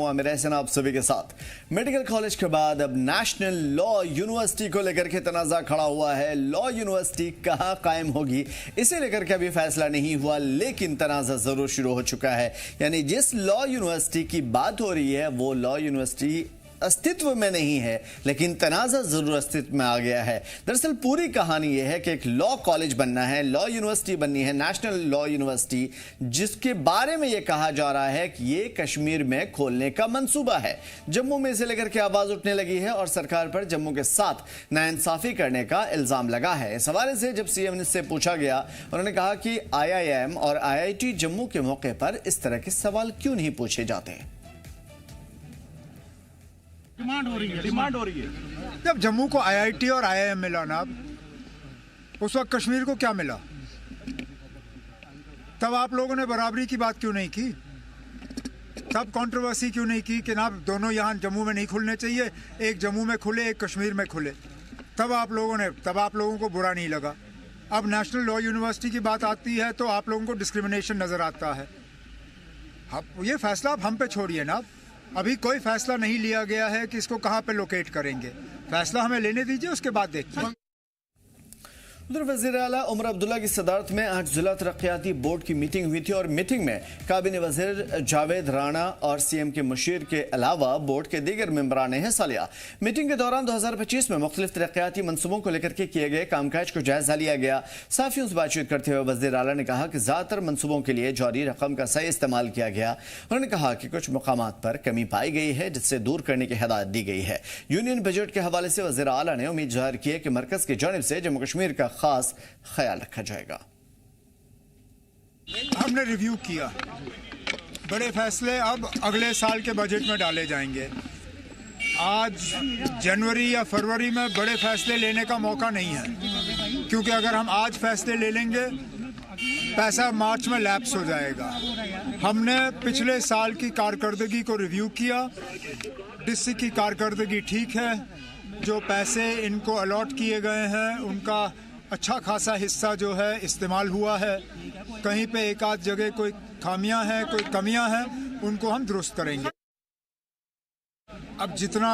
आमिर एहसन आप सभी के साथ। मेडिकल कॉलेज के बाद अब नेशनल लॉ यूनिवर्सिटी को लेकर के तनाजा खड़ा हुआ है। लॉ यूनिवर्सिटी कहां कायम होगी इसे लेकर के अभी फैसला नहीं हुआ, लेकिन तनाजा जरूर शुरू हो चुका है। यानी जिस लॉ यूनिवर्सिटी की बात हो रही है वो लॉ यूनिवर्सिटी अस्तित्व में नहीं है, लेकिन तनाजा जरूर अस्तित्व में आ गया है। दरअसल पूरी कहानी यह है कि एक लॉ कॉलेज बनना है, लॉ यूनिवर्सिटी बननी है, नेशनल लॉ यूनिवर्सिटी, जिसके बारे में यह कहा जा रहा है कि ये कश्मीर में खोलने का मंसूबा है। जम्मू में इसे लेकर के आवाज उठने लगी है और सरकार पर जम्मू के साथ नाइंसाफी करने का इल्जाम लगा है। इस हवाले से जब सीएम से पूछा गया, उन्होंने कहा कि आईआईएम और आईआईटी जम्मू के मौके पर इस तरह के सवाल क्यों नहीं पूछे जाते। डिमांड हो रही है। जब जम्मू को आईआईटी और आईआईएम मिला ना, उस वक्त कश्मीर को क्या मिला? तब आप लोगों ने बराबरी की बात क्यों नहीं की? तब कंट्रोवर्सी क्यों नहीं की कि ना दोनों यहाँ जम्मू में नहीं खुलने चाहिए, एक जम्मू में खुले एक कश्मीर में खुले? तब आप लोगों को बुरा नहीं लगा। अब नेशनल लॉ यूनिवर्सिटी की बात आती है तो आप लोगों को डिस्क्रिमिनेशन नजर आता है। अब ये फैसला आप हम पे छोड़िए ना। अभी कोई फैसला नहीं लिया गया है कि इसको कहां पे लोकेट करेंगे। फैसला हमें लेने दीजिए, उसके बाद देखिए। उधर वज़ीर आला उमर अब्दुल्ला की सदारत में आज जिला तरक्याती बोर्ड की मीटिंग हुई थी और मीटिंग में काबिने वज़ीर जावेद राणा और सीएम के मुशीर के अलावा बोर्ड के दीगर मेंबरान ने हिस्सा लिया। मीटिंग के दौरान 2025 में मुख्तलिफ तरक्याती मनसूबों को लेकर के किए गए कामकाज को जायजा लिया गया। सहाफ़ियों से बातचीत करते हुए वज़ीर आला ने कहा कि ज़्यादातर मनसूबों के लिए जारी रकम का सही इस्तेमाल किया गया। उन्होंने कहा कि कुछ मकामात पर कमी पाई गई है, जिससे दूर करने की हिदायत दी गई है। यूनियन बजट के हवाले से वज़ीर आला ने उम्मीद जाहिर की है कि मरकज की जानिब से जम्मू कश्मीर का खास ख्याल रखा जाएगा। हमने रिव्यू किया, बड़े फैसले अब अगले साल के बजट में डाले जाएंगे। आज जनवरी या फरवरी में बड़े फैसले लेने का मौका नहीं है, क्योंकि अगर हम आज फैसले ले लेंगे पैसा मार्च में लैप्स हो जाएगा। हमने पिछले साल की कारकर्दगी को रिव्यू किया। डिस्ट्रिक्ट की कारकर्दगी ठीक है, जो पैसे इनको अलॉट किए गए हैं उनका अच्छा खासा हिस्सा जो है इस्तेमाल हुआ है। कहीं पे एक आध जगह कोई खामियां हैं, कोई कमियां हैं, उनको हम दुरुस्त करेंगे। अब जितना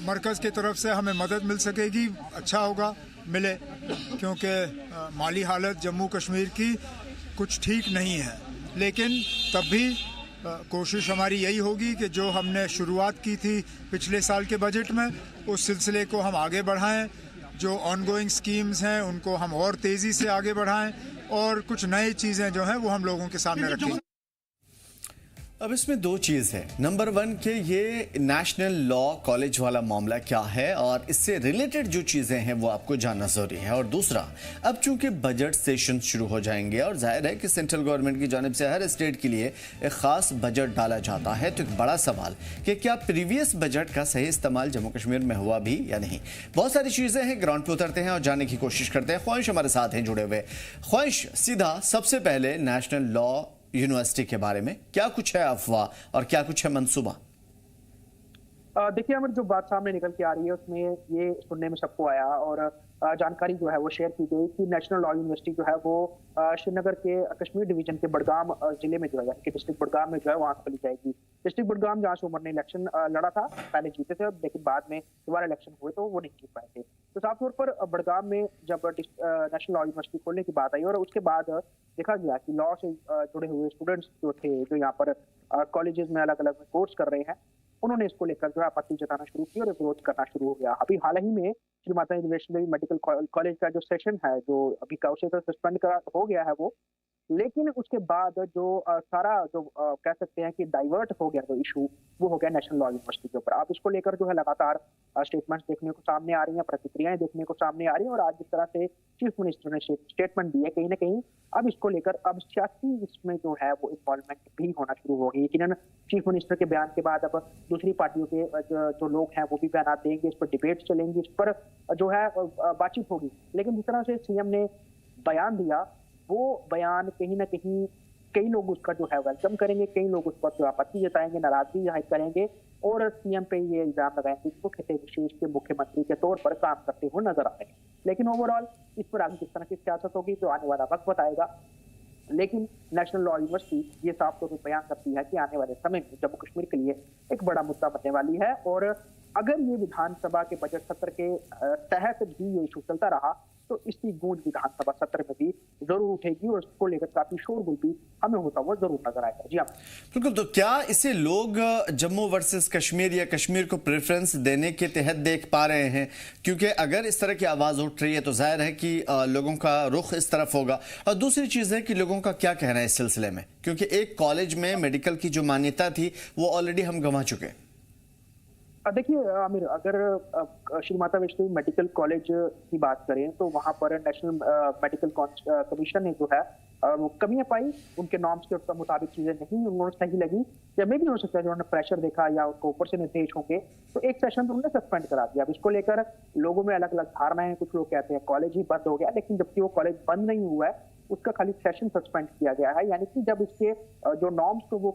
मरकज़ की तरफ से हमें मदद मिल सकेगी अच्छा होगा, मिले, क्योंकि माली हालत जम्मू कश्मीर की कुछ ठीक नहीं है। लेकिन तब भी कोशिश हमारी यही होगी कि जो हमने शुरुआत की थी पिछले साल के बजट में, उस सिलसिले को हम आगे बढ़ाएं। जो ऑनगोइंग स्कीम्स हैं उनको हम और तेज़ी से आगे बढ़ाएं और कुछ नई चीज़ें जो हैं वो हम लोगों के सामने रखें। अब इसमें दो चीज़ है। नंबर वन कि ये नेशनल लॉ कॉलेज वाला मामला क्या है और इससे रिलेटेड जो चीज़ें हैं वो आपको जानना ज़रूरी है। और दूसरा, अब चूंकि बजट सेशन शुरू हो जाएंगे और जाहिर है कि सेंट्रल गवर्नमेंट की जानिब से हर स्टेट के लिए एक ख़ास बजट डाला जाता है, तो एक बड़ा सवाल कि क्या प्रीवियस बजट का सही इस्तेमाल जम्मू कश्मीर में हुआ भी या नहीं। बहुत सारी चीज़ें हैं, ग्राउंड पे उतरते हैं और जानने की कोशिश करते हैं। ख्वाहिश हमारे साथ हैं जुड़े हुए। ख्वाहिश, सीधा सबसे पहले नेशनल लॉ यूनिवर्सिटी के बारे में क्या कुछ है अफवाह और क्या कुछ है मंसूबा? देखिए अमर, जो बात सामने निकल के आ रही है उसमें ये सुनने में सबको आया और जानकारी जो है वो शेयर की गई कि नेशनल लॉ यूनिवर्सिटी जो है वो श्रीनगर के कश्मीर डिवीजन के बडगाम जिले में जो है, यानी कि डिस्ट्रिक्ट बडगाम में जो है वहाँ खोली जाएगी। डिस्ट्रिक्ट बडगाम जहाँ से उमर ने इलेक्शन लड़ा था, पहले जीते थे, लेकिन बाद में दोबारा इलेक्शन हुए तो वो नहीं जीत पाए थे। तो साफ तौर पर बडगाम में जब नेशनल लॉ यूनिवर्सिटी खोलने की बात आई और उसके बाद देखा गया कि लॉ से जुड़े हुए स्टूडेंट्स जो थे, जो यहाँ पर कॉलेजेस में अलग अलग कोर्स कर रहे हैं, उन्होंने इसको लेकर जो है आपत्ति जताना शुरू की और विरोध करना शुरू हो गया। अभी हाल ही में श्री माता वैष्णो देवी मेडिकल कॉलेज का जो सेशन है, जो अभी कौशल से सस्पेंड हो गया है वो, लेकिन उसके बाद जो सारा जो कह सकते हैं कि डाइवर्ट हो गया जो इशू, वो हो गया नेशनल लॉ यूनिवर्सिटी के ऊपर। अब इसको लेकर जो है लगातार स्टेटमेंट्स देखने को सामने आ रही हैं, प्रतिक्रियाएं देखने को सामने आ रही हैं और आज जिस तरह से चीफ मिनिस्टर ने स्टेटमेंट दी है, कहीं ना कहीं अब इसको लेकर अब सियासी इसमें जो है वो इन्वॉल्वमेंट भी होना शुरू हो गई। यकीनन चीफ मिनिस्टर के बयान के बाद अब दूसरी पार्टियों के जो लोग हैं वो भी बयान देंगे, इस पर डिबेट चलेंगी, इस पर जो है बातचीत होगी। लेकिन जिस तरह से सीएम ने बयान दिया, वो बयान कहीं ना कहीं कई लोग उसका जो है वेलकम करेंगे, कई लोग उस पर जो आपत्ति जताएंगे, नाराजगी जाहिर करेंगे और सीएम पे ये इल्जाम लगाएंगे कि वो खिते विशेष के मुख्यमंत्री के तौर पर काम करते हुए नजर आ रहे हैं। लेकिन ओवरऑल इस पर आगे किस तरह की सियासत होगी जो आने वाला वक्त बताएगा। लेकिन नेशनल लॉ यूनिवर्सिटी ये साफ तौर पर बयान करती है कि आने वाले समय में जम्मू कश्मीर के लिए एक बड़ा मुद्दा बनने वाली है, और अगर ये विधानसभा के बजट सत्र के तहत भी ये इशू चलता रहा तो इसकी गूंज विधानसभा सत्र में भी जरूर उठेगी और इसको लेकर काफी शोरगुल भी हमें होता हुआ जरूर नजर आएगा। जी हाँ बिल्कुल। तो क्या इसे लोग जम्मू वर्सेस कश्मीर या कश्मीर को प्रेफरेंस देने के तहत देख पा रहे हैं? क्योंकि अगर इस तरह की आवाज उठ रही है तो जाहिर है कि लोगों का रुख इस तरफ होगा। और दूसरी चीज है कि लोगों का क्या कहना है इस सिलसिले में, क्योंकि एक कॉलेज में मेडिकल की जो मान्यता थी वो ऑलरेडी हम गंवा चुके हैं। देखिए आमिर, अगर श्री माता वैष्णो मेडिकल कॉलेज की बात करें तो वहां पर नेशनल मेडिकल कमीशन ने जो है वो कमियां पाई, उनके नॉर्म्स के मुताबिक चीजें नहीं उन्होंने सही लगी, या मे भी हो सकता है जो उन्होंने प्रेशर देखा या उनको ऊपर से निर्देश होंगे तो एक सेशन तो उन्होंने सस्पेंड करा दिया। अब इसको लेकर लोगों में अलग अलग धारणाएं, कुछ लोग कहते हैं कॉलेज ही बंद हो गया, लेकिन जबकि वो कॉलेज बंद नहीं हुआ है, उसका खाली सेशन सस्पेंड किया गया है। यानी कि जब इसके जो नॉर्म्स को वो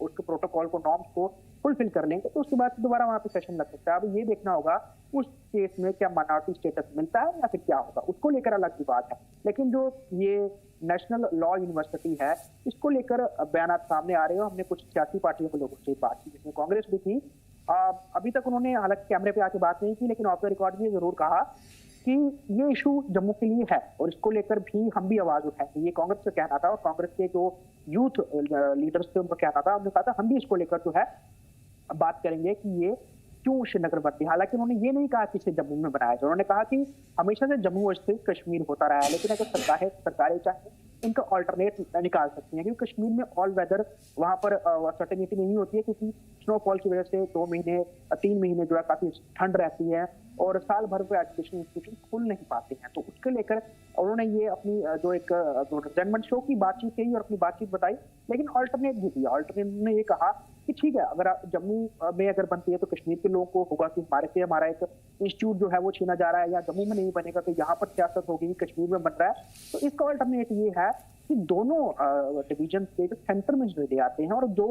उसके प्रोटोकॉल को नॉर्म्स को फुलफिल कर लेंगे तो उसके बाद दोबारा वहां पे सेशन लग सकता है। अब ये देखना होगा उस केस में क्या माइनॉरिटी स्टेटस मिलता है या फिर क्या होगा, उसको लेकर अलग की बात है। लेकिन जो ये नेशनल लॉ यूनिवर्सिटी है इसको लेकर बयान सामने आ रहे हो, हमने कुछ सियासी पार्टियों के लोगों से बात की जिसमें कांग्रेस भी थी। अभी तक उन्होंने हालांकि कैमरे पे आके बात नहीं की, लेकिन ऑफ द रिकॉर्ड ये जरूर कहा कि ये इशू जम्मू के लिए है और इसको लेकर भी हम भी आवाज उठाएंगे। ये कांग्रेस का कहना था और कांग्रेस के जो यूथ लीडर्स थे उनका कहना था, उन्होंने कहा था हम भी इसको लेकर जो है बात करेंगे कि ये क्यों श्रीनगर बनती है। हालांकि उन्होंने ये नहीं कहा कि इसे जम्मू में बनाया जाए, उन्होंने कहा कि हमेशा से जम्मू स्थित कश्मीर होता रहा है, लेकिन अगर सरकारें चाहे इनका ऑल्टरनेट निकाल सकती हैं, क्योंकि कश्मीर में ऑल वेदर वहां पर सर्टेनिटी नहीं होती है, क्योंकि स्नोफॉल की वजह से 2 महीने 3 महीने जो है काफी ठंड रहती है और साल भर पे एजुकेशन इंस्टीट्यूशन खुल नहीं पाते हैं। तो उसके लेकर उन्होंने ये अपनी जो एक जनमन शो की बातचीत कही और अपनी बातचीत बताई, लेकिन ऑल्टरनेट भी दिया। ऑल्टरनेट ने ये कहा कि ठीक है, अगर जम्मू में अगर बनती है तो कश्मीर के लोगों को होगा कि हमारे से हमारा एक इंस्टीट्यूट जो है वो छीना जा रहा है, या जम्मू में नहीं बनेगा तो यहाँ पर सियासत होगी, कश्मीर में बन रहा है। तो इसका ऑल्टरनेट ये है कि दोनों डिवीजन के सेंटर में जो ले आते हैं और जो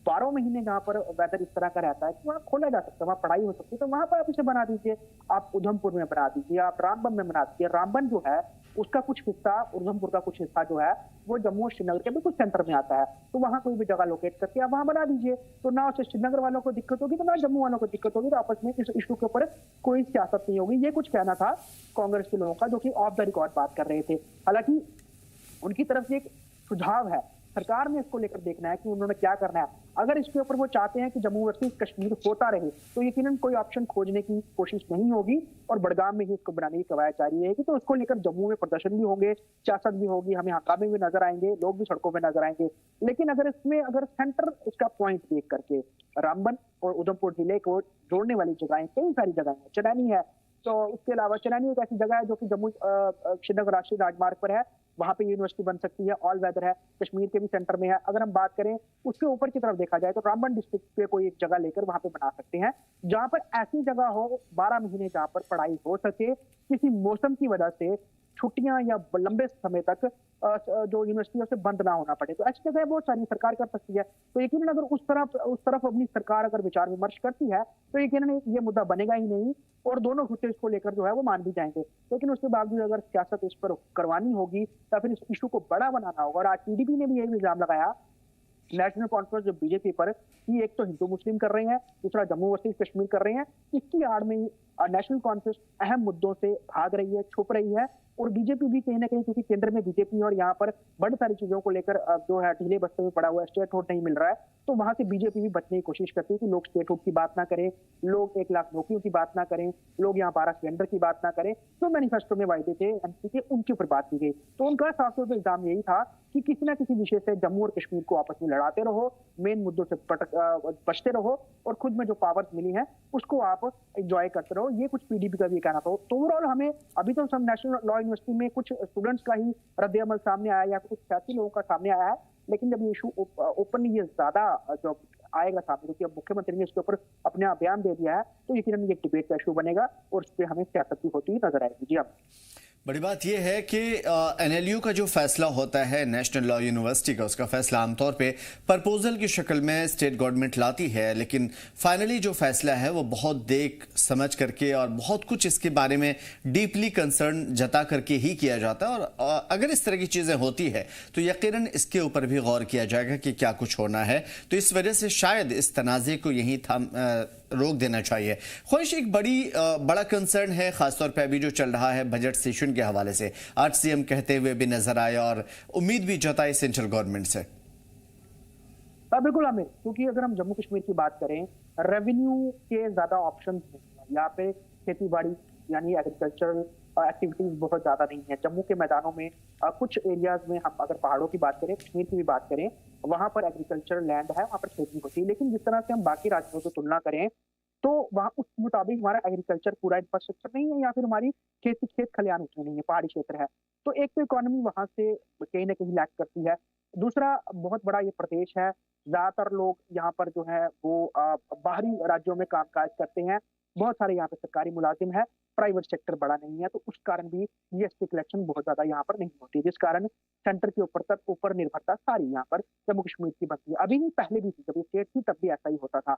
12 महीने जहाँ पर वेदर इस तरह का रहता है कि वहाँ खोला जा सकता है, वहाँ पढ़ाई हो सकती है, तो वहां पर आप इसे बना दीजिए। आप उधमपुर में बना दीजिए, आप रामबन में बना दीजिए। रामबन जो है उसका कुछ हिस्सा, उधमपुर का कुछ हिस्सा जो है वो जम्मू और श्रीनगर के बिल्कुल सेंटर में आता है, तो वहां कोई भी जगह लोकेट करके आप वहां बना दीजिए। तो ना उसे श्रीनगर वालों को दिक्कत होगी तो ना जम्मू वालों को दिक्कत होगी, तो आपस में इस इशू के ऊपर कोई सियासत नहीं होगी। ये कुछ कहना था कांग्रेस के लोगों का, जो कि ऑफ द रिकॉर्ड बात कर रहे थे। हालांकि उनकी तरफ से एक सुझाव है, सरकार ने इसको लेकर देखना है कि उन्होंने क्या करना है। अगर इसके ऊपर वो चाहते हैं कि जम्मू वर्सेस कश्मीर होता रहे तो यकीनन कोई ऑप्शन खोजने की कोशिश नहीं होगी और बड़गाम में ही इसको बनाने की कवायद जारी रहेगी। तो उसको लेकर जम्मू में प्रदर्शन भी होंगे, सियासत भी होगी, हमें हंगामे भी नजर आएंगे, लोग भी सड़कों में नजर आएंगे। लेकिन अगर इसमें अगर सेंटर इसका पॉइंट देख करके रामबन और उधमपुर जिले को जोड़ने वाली जगहें, कई सारी जगहें हैं, चनैनी है, तो उसके अलावा चनैनी एक ऐसी जगह है जो कि जम्मू श्रीनगर राष्ट्रीय राजमार्ग पर है, वहां पे यूनिवर्सिटी बन सकती है, ऑल वेदर है, कश्मीर के भी सेंटर में है। अगर हम बात करें उसके ऊपर की तरफ देखा जाए तो रामबन डिस्ट्रिक्ट पे कोई एक जगह लेकर वहां पे बना सकते हैं, जहां पर ऐसी जगह हो 12 महीने जहां पर पढ़ाई हो सके, किसी मौसम की वजह से छुट्टियां या लंबे समय तक जो यूनिवर्सिटियों से बंद ना होना पड़े। तो ऐसी जगह बहुत सारी सरकार कर सकती है। तो यकीनन अगर उस तरफ अपनी सरकार अगर विचार विमर्श करती है तो यकीनन ये मुद्दा बनेगा ही नहीं और दोनों गुस्से इसको लेकर जो है वो मान भी जाएंगे। लेकिन उसके बावजूद अगर सियासत इस पर करवानी होगी या फिर इस इशू को बड़ा बनाना होगा, और आज टीडीपी ने भी यही इल्जाम लगाया नेशनल कॉन्फ्रेंस जो बीजेपी पर, कि एक तो हिंदू मुस्लिम कर रहे हैं, दूसरा जम्मू वर्सेस कश्मीर कर रहे हैं, इसकी आड़ में नेशनल कॉन्फ्रेंस अहम मुद्दों से भाग रही है, छुप रही है। और बीजेपी भी कहीं ना कहीं, क्योंकि केंद्र में बीजेपी और यहाँ पर बड़ी सारी चीजों को लेकर जो है ढीले बस्ते में पड़ा हुआ है, स्टेटहुड नहीं मिल रहा है, तो वहां से बीजेपी भी बचने की कोशिश करती है कि लोग स्टेटहुड की बात ना करें, लोग 1 लाख नौकरियों की बात ना करें, लोग यहाँ 12 सिलेंडर की बात ना करें। तो मैनिफेस्टो में वायदे थे एमपी के, उनके ऊपर बात की गई। तो उनका साफ तौर पर इल्जाम यही था कि किसी ना किसी विषय से जम्मू और कश्मीर को आपस में लड़ाते रहो, मेन मुद्दों से बचते रहो और खुद में जो पावर्स मिली है उसको आप एंजॉय करते रहो। ये कुछ पीडीपी का भी कहना था। तो ओवरऑल हमें अभी तो सब नेशनल लॉ यूनिवर्सिटी में कुछ स्टूडेंट्स का ही रद्द-ए-अमल सामने आया या कुछ सियासी लोगों का सामने आया है, लेकिन जब ये इशू ओपनली ये ज्यादा जो आएगा सामने, क्योंकि अब मुख्यमंत्री ने इसके ऊपर अपना बयान दे दिया है, तो यकीनन ये डिबेट का इशू बनेगा और उस पर हमें सियासत भी होती नजर आएगी। जी हाँ। बड़ी बात यह है कि एनएलयू का जो फैसला होता है नेशनल लॉ यूनिवर्सिटी का, उसका फैसला आमतौर पे प्रपोजल की शक्ल में स्टेट गवर्नमेंट लाती है, लेकिन फाइनली जो फैसला है वो बहुत देख समझ करके और बहुत कुछ इसके बारे में डीपली कंसर्न जता करके ही किया जाता है। और अगर इस तरह की चीज़ें होती है तो यकीनन इसके ऊपर भी गौर किया जाएगा कि क्या कुछ होना है। तो इस वजह से शायद इस तनाज़े को यहीं रोक देना चाहिए। ख्वाहिश एक बड़ा कंसर्न है, खासतौर पे अभी जो चल रहा है बजट सेशन के हवाले से। आज सीएम कहते हुए भी नजर आए और उम्मीद भी जताई सेंट्रल गवर्नमेंट से। बिल्कुल आमिर, क्योंकि अगर हम जम्मू कश्मीर की बात करें, रेवेन्यू के ज्यादा ऑप्शन नहीं है यहाँ पे। खेती बाड़ी यानी एग्रीकल्चरल एक्टिविटीज बहुत ज्यादा नहीं है। जम्मू के मैदानों में कुछ एरियाज में, हम अगर पहाड़ों की बात करें, कश्मीर की भी बात करें, वहां पर एग्रीकल्चर लैंड है, वहां पर खेती होती है। लेकिन जिस तरह से हम बाकी राज्यों से तुलना करें तो वहाँ उस मुताबिक हमारा एग्रीकल्चर पूरा इंफ्रास्ट्रक्चर नहीं है, या फिर हमारी खेत खलियान उसमें नहीं है, पहाड़ी क्षेत्र है। तो एक तो इकोनॉमी वहां से कहीं ना कहीं लैक करती है। दूसरा, बहुत बड़ा ये प्रदेश है, ज्यादातर लोग यहाँ पर जो है वो बाहरी राज्यों में कामकाज करते हैं। बहुत सारे यहाँ पे सरकारी मुलाजिम है, प्राइवेट सेक्टर बड़ा नहीं है। तो उस कारण भी जीएसटी कलेक्शन बहुत ज्यादा यहाँ पर नहीं होती, जिस कारण सेंटर के ऊपर निर्भरता सारी यहाँ पर जम्मू कश्मीर की बनती है। अभी नहीं, पहले भी थी, जब ये स्टेट थी तब भी ऐसा ही होता था।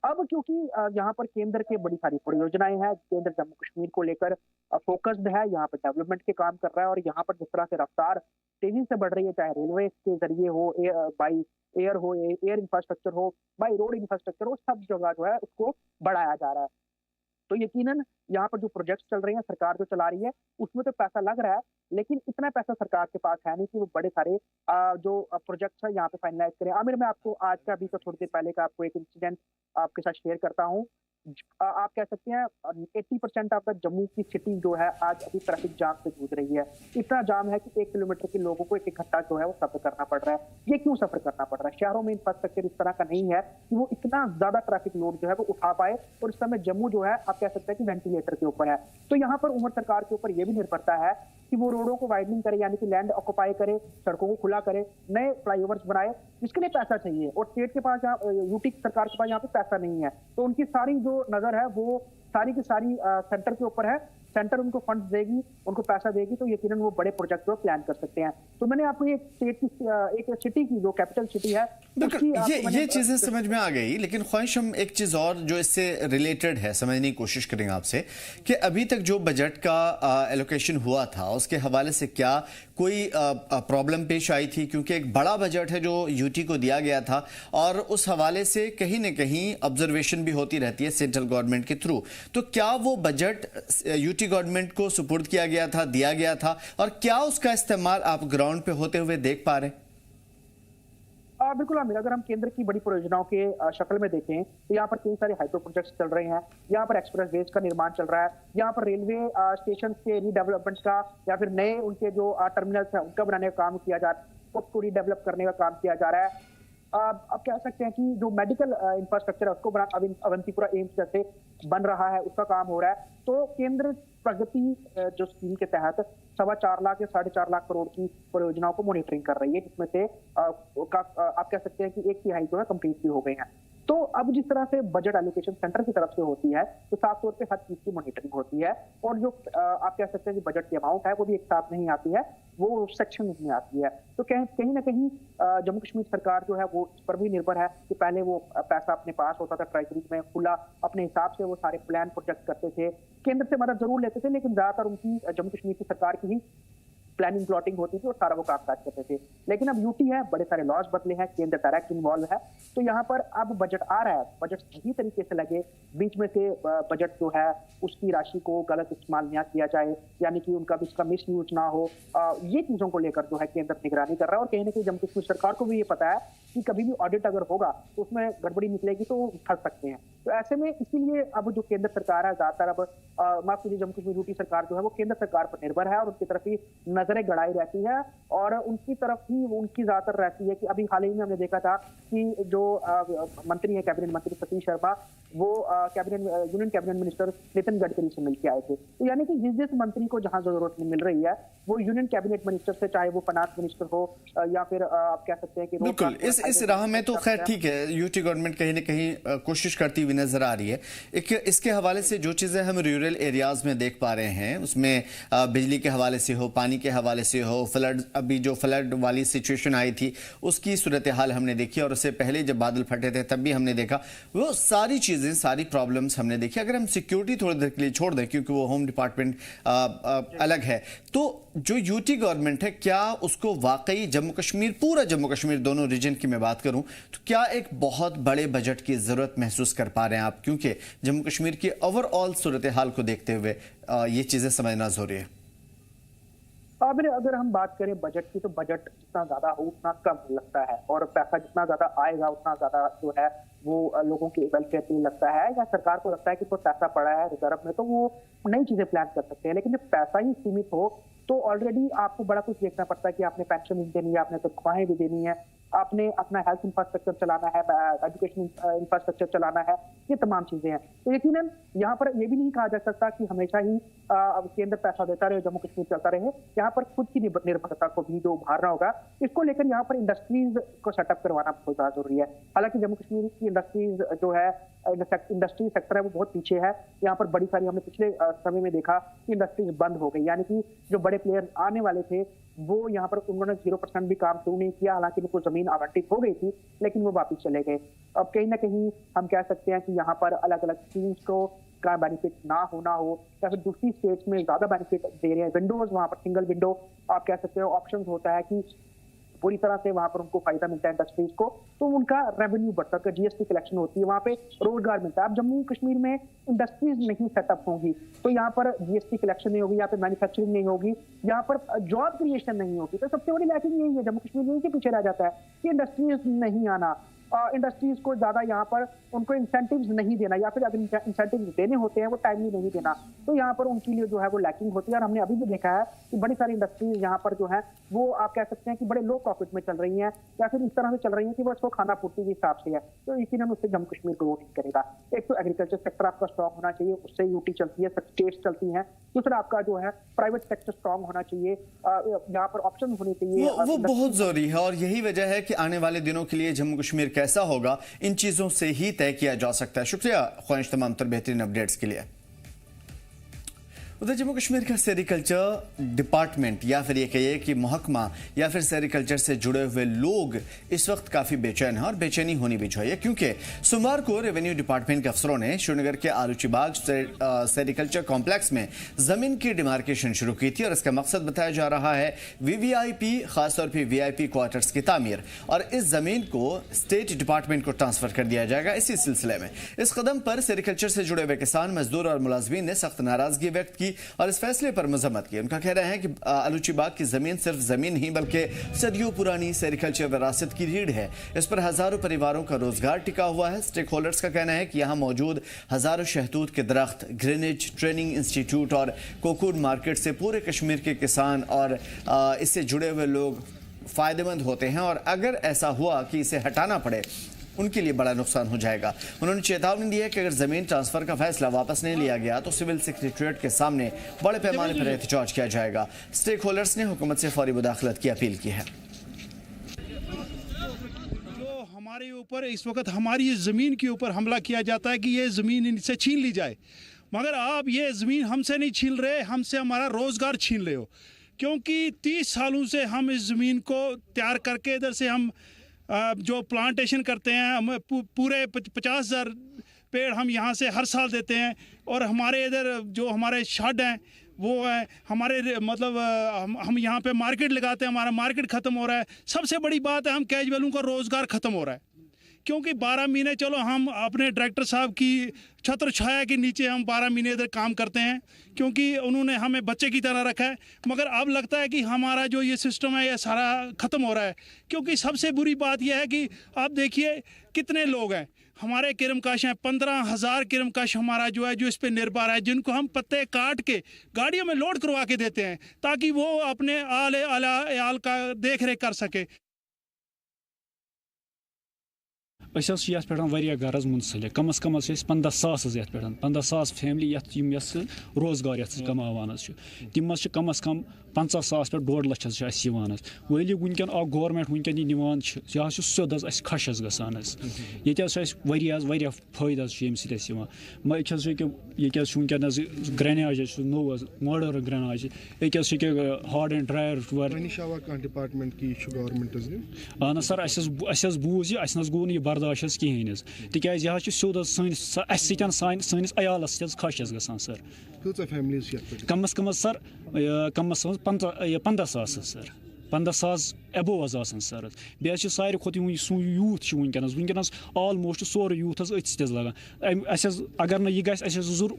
अब क्योंकि यहाँ पर केंद्र के बड़ी सारी परियोजनाएं हैं, केंद्र जम्मू कश्मीर को लेकर फोकस्ड है, यहाँ पर डेवलपमेंट के काम कर रहा है, और यहाँ पर जिस तरह से रफ्तार तेजी से बढ़ रही है, चाहे रेलवे के जरिए हो, बाई एयर हो, एयर इंफ्रास्ट्रक्चर हो, बाई रोड इंफ्रास्ट्रक्चर हो, सब जगह जो है उसको बढ़ाया जा रहा है। तो यकीनन यहाँ पर जो प्रोजेक्ट्स चल रहे हैं, सरकार जो चला रही है, उसमें तो पैसा लग रहा है, लेकिन इतना पैसा सरकार के पास है नहीं कि वो बड़े सारे जो प्रोजेक्ट्स है यहाँ पे फाइनलाइज करें। आमिर, मैं आपको आज का, अभी तो थोड़ी देर पहले का आपको एक इंसिडेंट आपके साथ शेयर करता हूँ। आप कह सकते हैं 80% ऑफ द जम्मू की सिटी जो है आज अभी ट्रैफिक जाम से जूझ रही है। इतना जाम है कि 1 किलोमीटर के लोगों को एक घंटा जो है वो सफर करना पड़ रहा है। ये क्यों सफर करना पड़ रहा है? शहरों में इंफ्रास्ट्रक्चर इस तरह का नहीं है कि वो इतना ज्यादा ट्रैफिक लोड जो है वो उठा पाए। और इस समय जम्मू जो है, आप कह सकते हैं कि वेंटिलेटर के ऊपर है। तो यहाँ पर उमर सरकार के ऊपर यह भी निर्भरता है कि वो रोडों को वाइडनिंग करे, यानी कि लैंड ऑक्युपाई करे, सड़कों को खुला करे, नए फ्लाईओवर्स बनाए, जिसके लिए पैसा चाहिए। और स्टेट के पास, यूटी सरकार के पास यहाँ पे पैसा नहीं है। तो उनकी सारी जो नजर है वो सारी की सारी सेंटर के ऊपर है। सेंटर उनको फंड देगी, उनको पैसा देगी, तो यकीनन वो बड़े प्रोजेक्ट को प्लान कर सकते हैं। तो मैंने आपको एक स्टेट की, एक सिटी की, जो कैपिटल सिटी है, ये चीजें समझ में आ गई, लेकिन ख्वाहिश हम एक चीज और जो इससे रिलेटेड है समझने की कोशिश करेंगे आपसे, कि अभी तक जो बजट का एलोकेशन हुआ था उसके हवाले से क्या कोई प्रॉब्लम पेश आई थी? क्योंकि एक बड़ा बजट है जो यूटी को दिया गया था, और उस हवाले से कहीं ना कहीं ऑब्जर्वेशन भी होती रहती है सेंट्रल गवर्नमेंट के थ्रू। तो क्या वो बजट यूटी गवर्नमेंट को सुपुर्द किया गया था, दिया गया था, और क्या उसका इस्तेमाल आप ग्राउंड पे होते हुए देख पा रहे हैं? बिल्कुल आमिर, अगर हम केंद्र की बड़ी परियोजनाओं के शक्ल में देखें तो यहाँ पर कई सारे हाइड्रो प्रोजेक्ट्स चल रहे हैं। यहाँ पर एक्सप्रेस वेज का निर्माण चल रहा है, यहाँ पर रेलवे स्टेशन के रीडेवलपमेंट का, या फिर नए उनके जो टर्मिनल्स है उनका बनाने का काम किया जा रहा है, उसको रीडेवलप करने का काम किया जा रहा है। अब कह सकते हैं कि जो मेडिकल इंफ्रास्ट्रक्चर है उसको अवंतीपुरा एम्स जैसे बन रहा है, उसका काम हो रहा है। तो केंद्र प्रगति जो स्कीम के तहत 4.25 लाख या 4.5 लाख करोड़ की परियोजनाओं को मॉनिटरिंग कर रही है, जिसमें से आप कह सकते हैं कि 1/3 जो है कंप्लीट भी हो गए हैं। तो अब जिस तरह से बजट एलोकेशन सेंटर की तरफ से होती है, तो साफ तौर पे हर चीज की मॉनिटरिंग होती है, और जो आप कह सकते हैं कि बजट की अमाउंट है वो भी एक साथ नहीं आती है, वो सेक्शन में आती है। तो कहीं ना कहीं जम्मू कश्मीर सरकार जो है वो इस पर भी निर्भर है कि पहले वो पैसा अपने पास होता था ट्रेजरी में खुला, अपने हिसाब से वो सारे प्लान प्रोजेक्ट करते थे, केंद्र से मदद जरूर लेते थे, लेकिन ज्यादातर उनकी जम्मू कश्मीर की सरकार की ही प्लानिंग प्लॉटिंग होती थी और सारा वो कामकाज करते थे। लेकिन अब यूटी है, बड़े सारे लॉज बदले हैं, केंद्र डायरेक्ट इन्वॉल्व है। तो यहाँ पर अब बजट आ रहा है, बजट सही तरीके से लगे, बीच में से बजट जो है उसकी राशि को गलत इस्तेमाल ना किया जाए, यानी कि उसका मिस यूज ना हो, ये चीजों को लेकर जो है केंद्र निगरानी कर रहा है। और कहीं ना कहीं जम्मू कश्मीर सरकार को भी ये पता है कि कभी भी ऑडिट अगर होगा तो उसमें गड़बड़ी निकलेगी तो फंस सकते हैं। तो ऐसे में इसीलिए अब जो केंद्र सरकार है, ज्यादातर अब माफ कीजिए जम्मू कश्मीर यूटी सरकार जो है वो केंद्र सरकार पर निर्भर है, और उनकी तरफ ही नजरें गड़ाई रहती है, और उनकी तरफ ही उनकी ज्यादातर रहती है। कि अभी हाल ही में हमने देखा था कि जो मंत्री है, कैबिनेट मंत्री सतीश शर्मा, वो union cabinet minister Nitin Gadkari से मिलकर आए थे। तो यानी कि जिस मंत्री को जहां जरूरत मिल रही है वो यूनियन कैबिनेट मिनिस्टर से, चाहे वो फाइनेंस मिनिस्टर हो या फिर आप कह सकते हैं कि बिल्कुल इस राह में तो खैर ठीक है, यूटी गवर्नमेंट कहीं ना कहीं कोशिश करती हुई नज़र आ रही है। एक इसके हवाले से जो चीज़ें हम रूरल एरियाज़ में देख पा रहे हैं, उसमें बिजली के हवाले से हो, पानी के हवाले से हो, फ्लड, अभी जो फ्लड वाली सिचुएशन आई थी उसकी सूरत हाल हमने देखी, और उससे पहले जब बादल फटे थे तब भी हमने देखा। वो सारी चीज़ें, सारी प्रॉब्लम्स हमने देखी। अगर हम सिक्योरिटी थोड़ी देर के लिए छोड़ दें, क्योंकि वो होम डिपार्टमेंट अलग है, तो जो यूटी गवर्नमेंट है, क्या उसको वाकई जम्मू कश्मीर, पूरा जम्मू कश्मीर, दोनों रीजन की मैं बात करूं, तो क्या एक बहुत बड़े बजट की जरूरत महसूस कर पा रहे हैं आप? क्योंकि जम्मू कश्मीर की ओवरऑल सूरत हाल को देखते हुए ये चीजें समझना जरूरी है। अगर हम बात करें बजट की, तो बजट जितना ज्यादा हो उतना कम लगता है, और पैसा जितना ज्यादा आएगा उतना ज्यादा जो है वो लोगों के वेलफेयर के लिए लगता है, या सरकार को लगता है कि कोई पैसा पड़ा है रिजर्व में तो वो नई चीजें प्लान कर सकते हैं। लेकिन जब पैसा ही सीमित हो तो ऑलरेडी आपको बड़ा कुछ देखना पड़ता है कि आपने पेंशन भी देनी है, आपने तनख्वाहें भी देनी है, आपने अपना हेल्थ इंफ्रास्ट्रक्चर चलाना है, एजुकेशन इंफ्रास्ट्रक्चर चलाना है, ये तमाम चीजें हैं। तो यकीनन यहाँ पर ये भी नहीं कहा जा सकता कि हमेशा ही केंद्र पैसा देता रहे, जम्मू कश्मीर चलता रहे। यहाँ पर खुद की निर्भरता को भी जो उभारना होगा, इसको लेकर यहाँ पर इंडस्ट्रीज को सेटअप करवाना बहुत ज्यादा जरूरी है। हालांकि जम्मू कश्मीर की इंडस्ट्रीज जो है, इंडस्ट्री सेक्टर है, वो बहुत पीछे है। यहाँ पर बड़ी सारी, हमने पिछले समय में देखा कि इंडस्ट्रीज बंद हो गई, यानी कि जो बड़े प्लेयर आने वाले थे वो यहाँ पर उन्होंने 0% भी काम शुरू नहीं किया। हालांकि उनको जमीन आवंटित हो गई थी, लेकिन वो वापस चले गए। अब कहीं ना कहीं हम कह सकते हैं कि यहाँ पर अलग अलग स्कीम्स को का बेनिफिट ना होना हो, या फिर दूसरी स्टेट्स में ज्यादा बेनिफिट दे रहे हैं। विंडोज, वहां पर सिंगल विंडो आप कह सकते हो ऑप्शन होता है कि पूरी तरह से वहां पर उनको फायदा मिलता है इंडस्ट्रीज को, तो उनका रेवेन्यू बढ़ता है, जीएसटी कलेक्शन होती है, वहां पे रोजगार मिलता है। अब जम्मू कश्मीर में इंडस्ट्रीज नहीं सेटअप होंगी तो यहाँ पर जीएसटी कलेक्शन नहीं होगी, यहाँ पे मैन्युफैक्चरिंग नहीं होगी, यहाँ पर जॉब क्रिएशन नहीं होगी। तो सबसे बड़ी लैकिंग यही है, जम्मू कश्मीर यही के पीछे रह जाता है कि इंडस्ट्रीज नहीं आना, इंडस्ट्रीज को ज्यादा यहाँ पर उनको इंसेंटिव्स नहीं देना, या फिर अगर इंसेंटिव्स देने होते हैं वो टाइमली नहीं देना, तो यहाँ पर उनके लिए जो है वो लैकिंग होती है। और हमने अभी भी देखा है कि बड़ी सारी इंडस्ट्रीज यहाँ पर जो है वो आप कह सकते हैं कि बड़े लो प्रॉफिट में चल रही हैं, या फिर इस तरह से चल रही हैं कि वो उसको खाना पूर्ति के हिसाब से है। तो यकीनन उससे जम्मू कश्मीर ग्रो नहीं करेगा। एक तो एग्रीकल्चर सेक्टर आपका स्ट्रॉन्ग होना चाहिए, उससे यूटी चलती है, स्टेट्स चलती हैं। दूसरा आपका जो है प्राइवेट सेक्टर स्ट्रॉन्ग होना चाहिए, यहाँ पर ऑप्शन होने चाहिए, वो बहुत जरूरी है। और यही वजह है कि आने वाले दिनों के लिए जम्मू कश्मीर कैसा होगा, इन चीजों से ही तय किया जा सकता है। शुक्रिया ख्वाहिश तमाम तर बेहतरीन अपडेट्स के लिए। उधर जम्मू कश्मीर का सेरिकल्चर डिपार्टमेंट, या फिर ये कहिए कि महकमा, या फिर सेरिकल्चर से जुड़े हुए लोग इस वक्त काफ़ी बेचैन हैं, और बेचैनी होनी भी चाहिए, क्योंकि सोमवार को रेवेन्यू डिपार्टमेंट के अफसरों ने श्रीनगर के आलूचीबाग सेरिकल्चर कॉम्प्लेक्स में ज़मीन की डिमार्केशन शुरू की थी, और इसका मकसद बताया जा रहा है वीवीआईपी, खासतौर पर वीआईपी क्वार्टर्स की तामीर, और इस ज़मीन को स्टेट डिपार्टमेंट को ट्रांसफर कर दिया जाएगा। इसी सिलसिले में इस कदम पर सेरिकल्चर से जुड़े हुए किसान, मजदूर और मुलाजमीन ने सख्त नाराजगी व्यक्त की और इस फैसले पर मजम्मत की। उनका कहना है कि आलूचीबाग की जमीन सिर्फ जमीन नहीं बल्कि सदियों पुरानी सेरिकल्चर विरासत की रीढ़ है। इस पर हजारों परिवारों का रोजगार टिका हुआ है। स्टेक होल्डर्स का कहना है कि यहाँ मौजूद हजारों शहतूत के दरख्त, ग्रीनेज ट्रेनिंग इंस्टीट्यूट और कोकून मार्केट से पूरे कश्मीर के किसान और इससे जुड़े हुए लोग फायदेमंद होते हैं, और अगर ऐसा हुआ कि इसे हटाना पड़े उनके लिए बड़ा नुकसान हो जाएगा। उन्होंने चेतावनी दी है कि अगर जमीन ट्रांसफर का फैसला वापस नहीं लिया गया तो सिविल सेक्रेटरीट के सामने बड़े पैमाने पर एहतजाज किया जाएगा। स्टेक होल्डर्स ने हुकूमत से फौरी मुदाखलत की अपील की है। जो हमारे ऊपर इस वक्त हमारी ज़मीन के ऊपर हमला किया जाता है कि ये ज़मीन इनसे छीन ली जाए, मगर आप ये ज़मीन हमसे नहीं छीन रहे, हमसे हमारा रोज़गार छीन रहे हो। क्योंकि 30 सालों से हम इस ज़मीन को तैयार करके इधर से हम जो प्लांटेशन करते हैं, हम पूरे 50,000 पेड़ हम यहाँ से हर साल देते हैं, और हमारे इधर जो हमारे शेड हैं वो है हमारे, मतलब हम यहाँ पे मार्केट लगाते हैं, हमारा मार्केट ख़त्म हो रहा है। सबसे बड़ी बात है हम कैजुअलों का रोज़गार ख़त्म हो रहा है, क्योंकि 12 महीने चलो हम अपने डायरेक्टर साहब की छत्र छाया के नीचे हम 12 महीने इधर काम करते हैं, क्योंकि उन्होंने हमें बच्चे की तरह रखा है। मगर अब लगता है कि हमारा जो ये सिस्टम है ये सारा ख़त्म हो रहा है। क्योंकि सबसे बुरी बात यह है कि आप देखिए कितने लोग हैं हमारे किरमकाश हैं, 15,000 किरमकाश हमारा जो है जो इस पे निर्भर है, जिनको हम पत्ते काट के गाड़ियों में लोड करवा के देते हैं ताकि वो अपने आल का देख रेख कर सके। गरज मुंसलिक कम अज कम 15,000 ये 15,000 फैमिली रोजगार कमावान तम कम अज कम 50,000 पे 1.5 लाख वही वनकन गवर्नमेंट वनकन निवान यह सोद खश गसान ये फायदा वनकन ग्रेनेज नो मर्डर ग्रेनेज ये हार्ड एंड ड्रायर डिपार्टमेंट की अहन सर बूझ यह गो यह बर्दाश्त कहें तिकाज यह सोद सानिस अयालस खश गसान सर कम अज कम सर कम अज कम 15,000 सर 15,000 एबो सर बे सारे खुद यूथ वनकस ऑलमोस्ट सोर यूथ अथ लगान अगर न यह गूर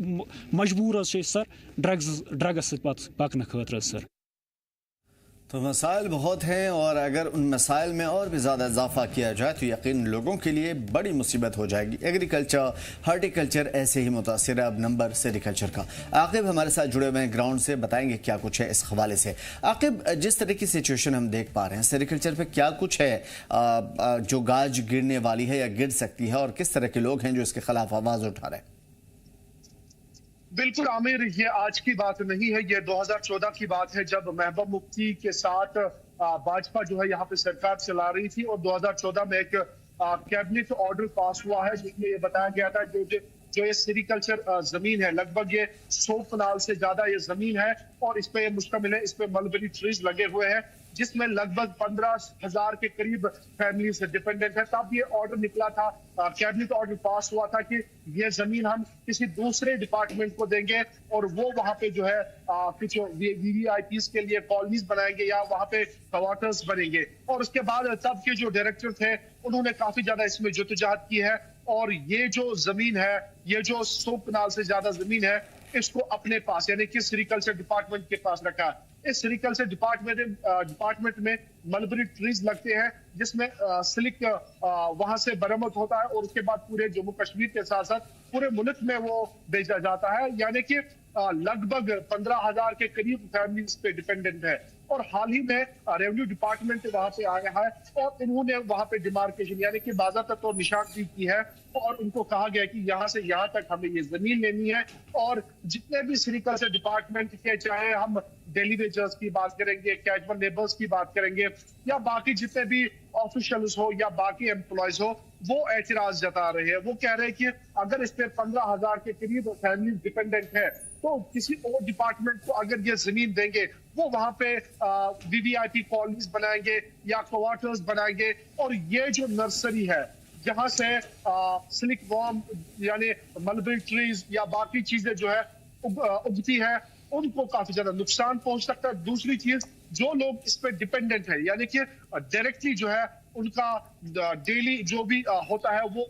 मजबूर सर ड्रग्स पकन खतर सर। तो मसाइल बहुत हैं और अगर उन मसाइल में और भी ज़्यादा इजाफा किया जाए तो यकीन लोगों के लिए बड़ी मुसीबत हो जाएगी। एग्रीकल्चर हार्टिकल्चर ऐसे ही मुतासिर है। अब नंबर सेरिकल्चर का आकिब हमारे साथ जुड़े हुए हैं ग्राउंड से, बताएंगे क्या कुछ है इस हवाले से। आकिब, जिस तरह की सिचुएशन हम देख पा रहे हैं सेरिकल्चर पे क्या कुछ है जो गाज गिरने वाली है या गिर सकती है और किस तरह के लोग हैं जो इसके खिलाफ आवाज़ उठा रहे हैं? बिल्कुल आमिर, ये आज की बात नहीं है, ये 2014 की बात है जब महबूब मुफ्ती के साथ भाजपा जो है यहाँ पे सरकार चला रही थी और 2014 में एक कैबिनेट ऑर्डर पास हुआ है जिसमें ये बताया गया था जो ये सेरिकल्चर जमीन है लगभग ये 100 कनाल से ज्यादा ये जमीन है और इस पे मुश्तमिल है, इस पे मलबेरी ट्रीज लगे हुए हैं जिसमें लगभग 15,000 के करीब फैमिली से डिपेंडेंट है। तब ये ऑर्डर निकला था, कैबिनेट ऑर्डर पास हुआ था कि ये जमीन हम किसी दूसरे डिपार्टमेंट को देंगे और वो वहां पे जो है कुछ वीवीआईपीज के लिए कॉलोनीज बनाएंगे या वहां पे क्वार्टर्स बनेंगे। और उसके बाद तब के जो डायरेक्टर थे उन्होंने काफी ज्यादा इसमें जद्दोजहद की है और ये जो जमीन है, ये जो 100 कनाल से ज्यादा जमीन है, इसको अपने पास यानी कि सेरिकल्चर डिपार्टमेंट के पास रखा है। इस सेरिकल्चर डिपार्टमेंट में मलबेरी ट्रीज लगते हैं जिसमें सिलिक वहां से बरामद होता है और उसके बाद पूरे जम्मू कश्मीर के साथ साथ पूरे मुल्क में वो बेचा जाता है। यानी कि लगभग 15,000 के करीब फैमिली इस पे डिपेंडेंट है। और हाल ही में रेवेन्यू डिपार्टमेंट वहां पे आया है और इन्होंने वहां पे डिमार्केशन यानी कि बाज़ाब्ता तौर निशानदेही की है और उनको कहा गया कि यहाँ से यहाँ तक हमें ये जमीन लेनी है। और जितने भी सेरिकल्चर डिपार्टमेंट के, चाहे हम डेली वेजर्स की बात करेंगे, कैजुअल लेबर्स की बात करेंगे या बाकी जितने भी ऑफिशियल्स हो या बाकी एम्प्लॉयज हो, वो एतराज जता रहे हैं। वो कह रहे हैं कि अगर इस पे 15,000 के करीब फैमिली डिपेंडेंट है तो किसी और डिपार्टमेंट को अगर ये जमीन देंगे वो वहां पे वीवीआईपी कॉलोनीज बनाएंगे या क्वार्टर्स बनाएंगे और ये जो नर्सरी है जहां से सिलिक वॉर्म यानी मलबेरी ट्रीज या बाकी चीजें जो है उगती है उनको काफी ज्यादा नुकसान पहुंच सकता है। दूसरी चीज, जो लोग इस पे डिपेंडेंट है यानी कि डायरेक्टली जो है उनका डेली जो भी होता है वो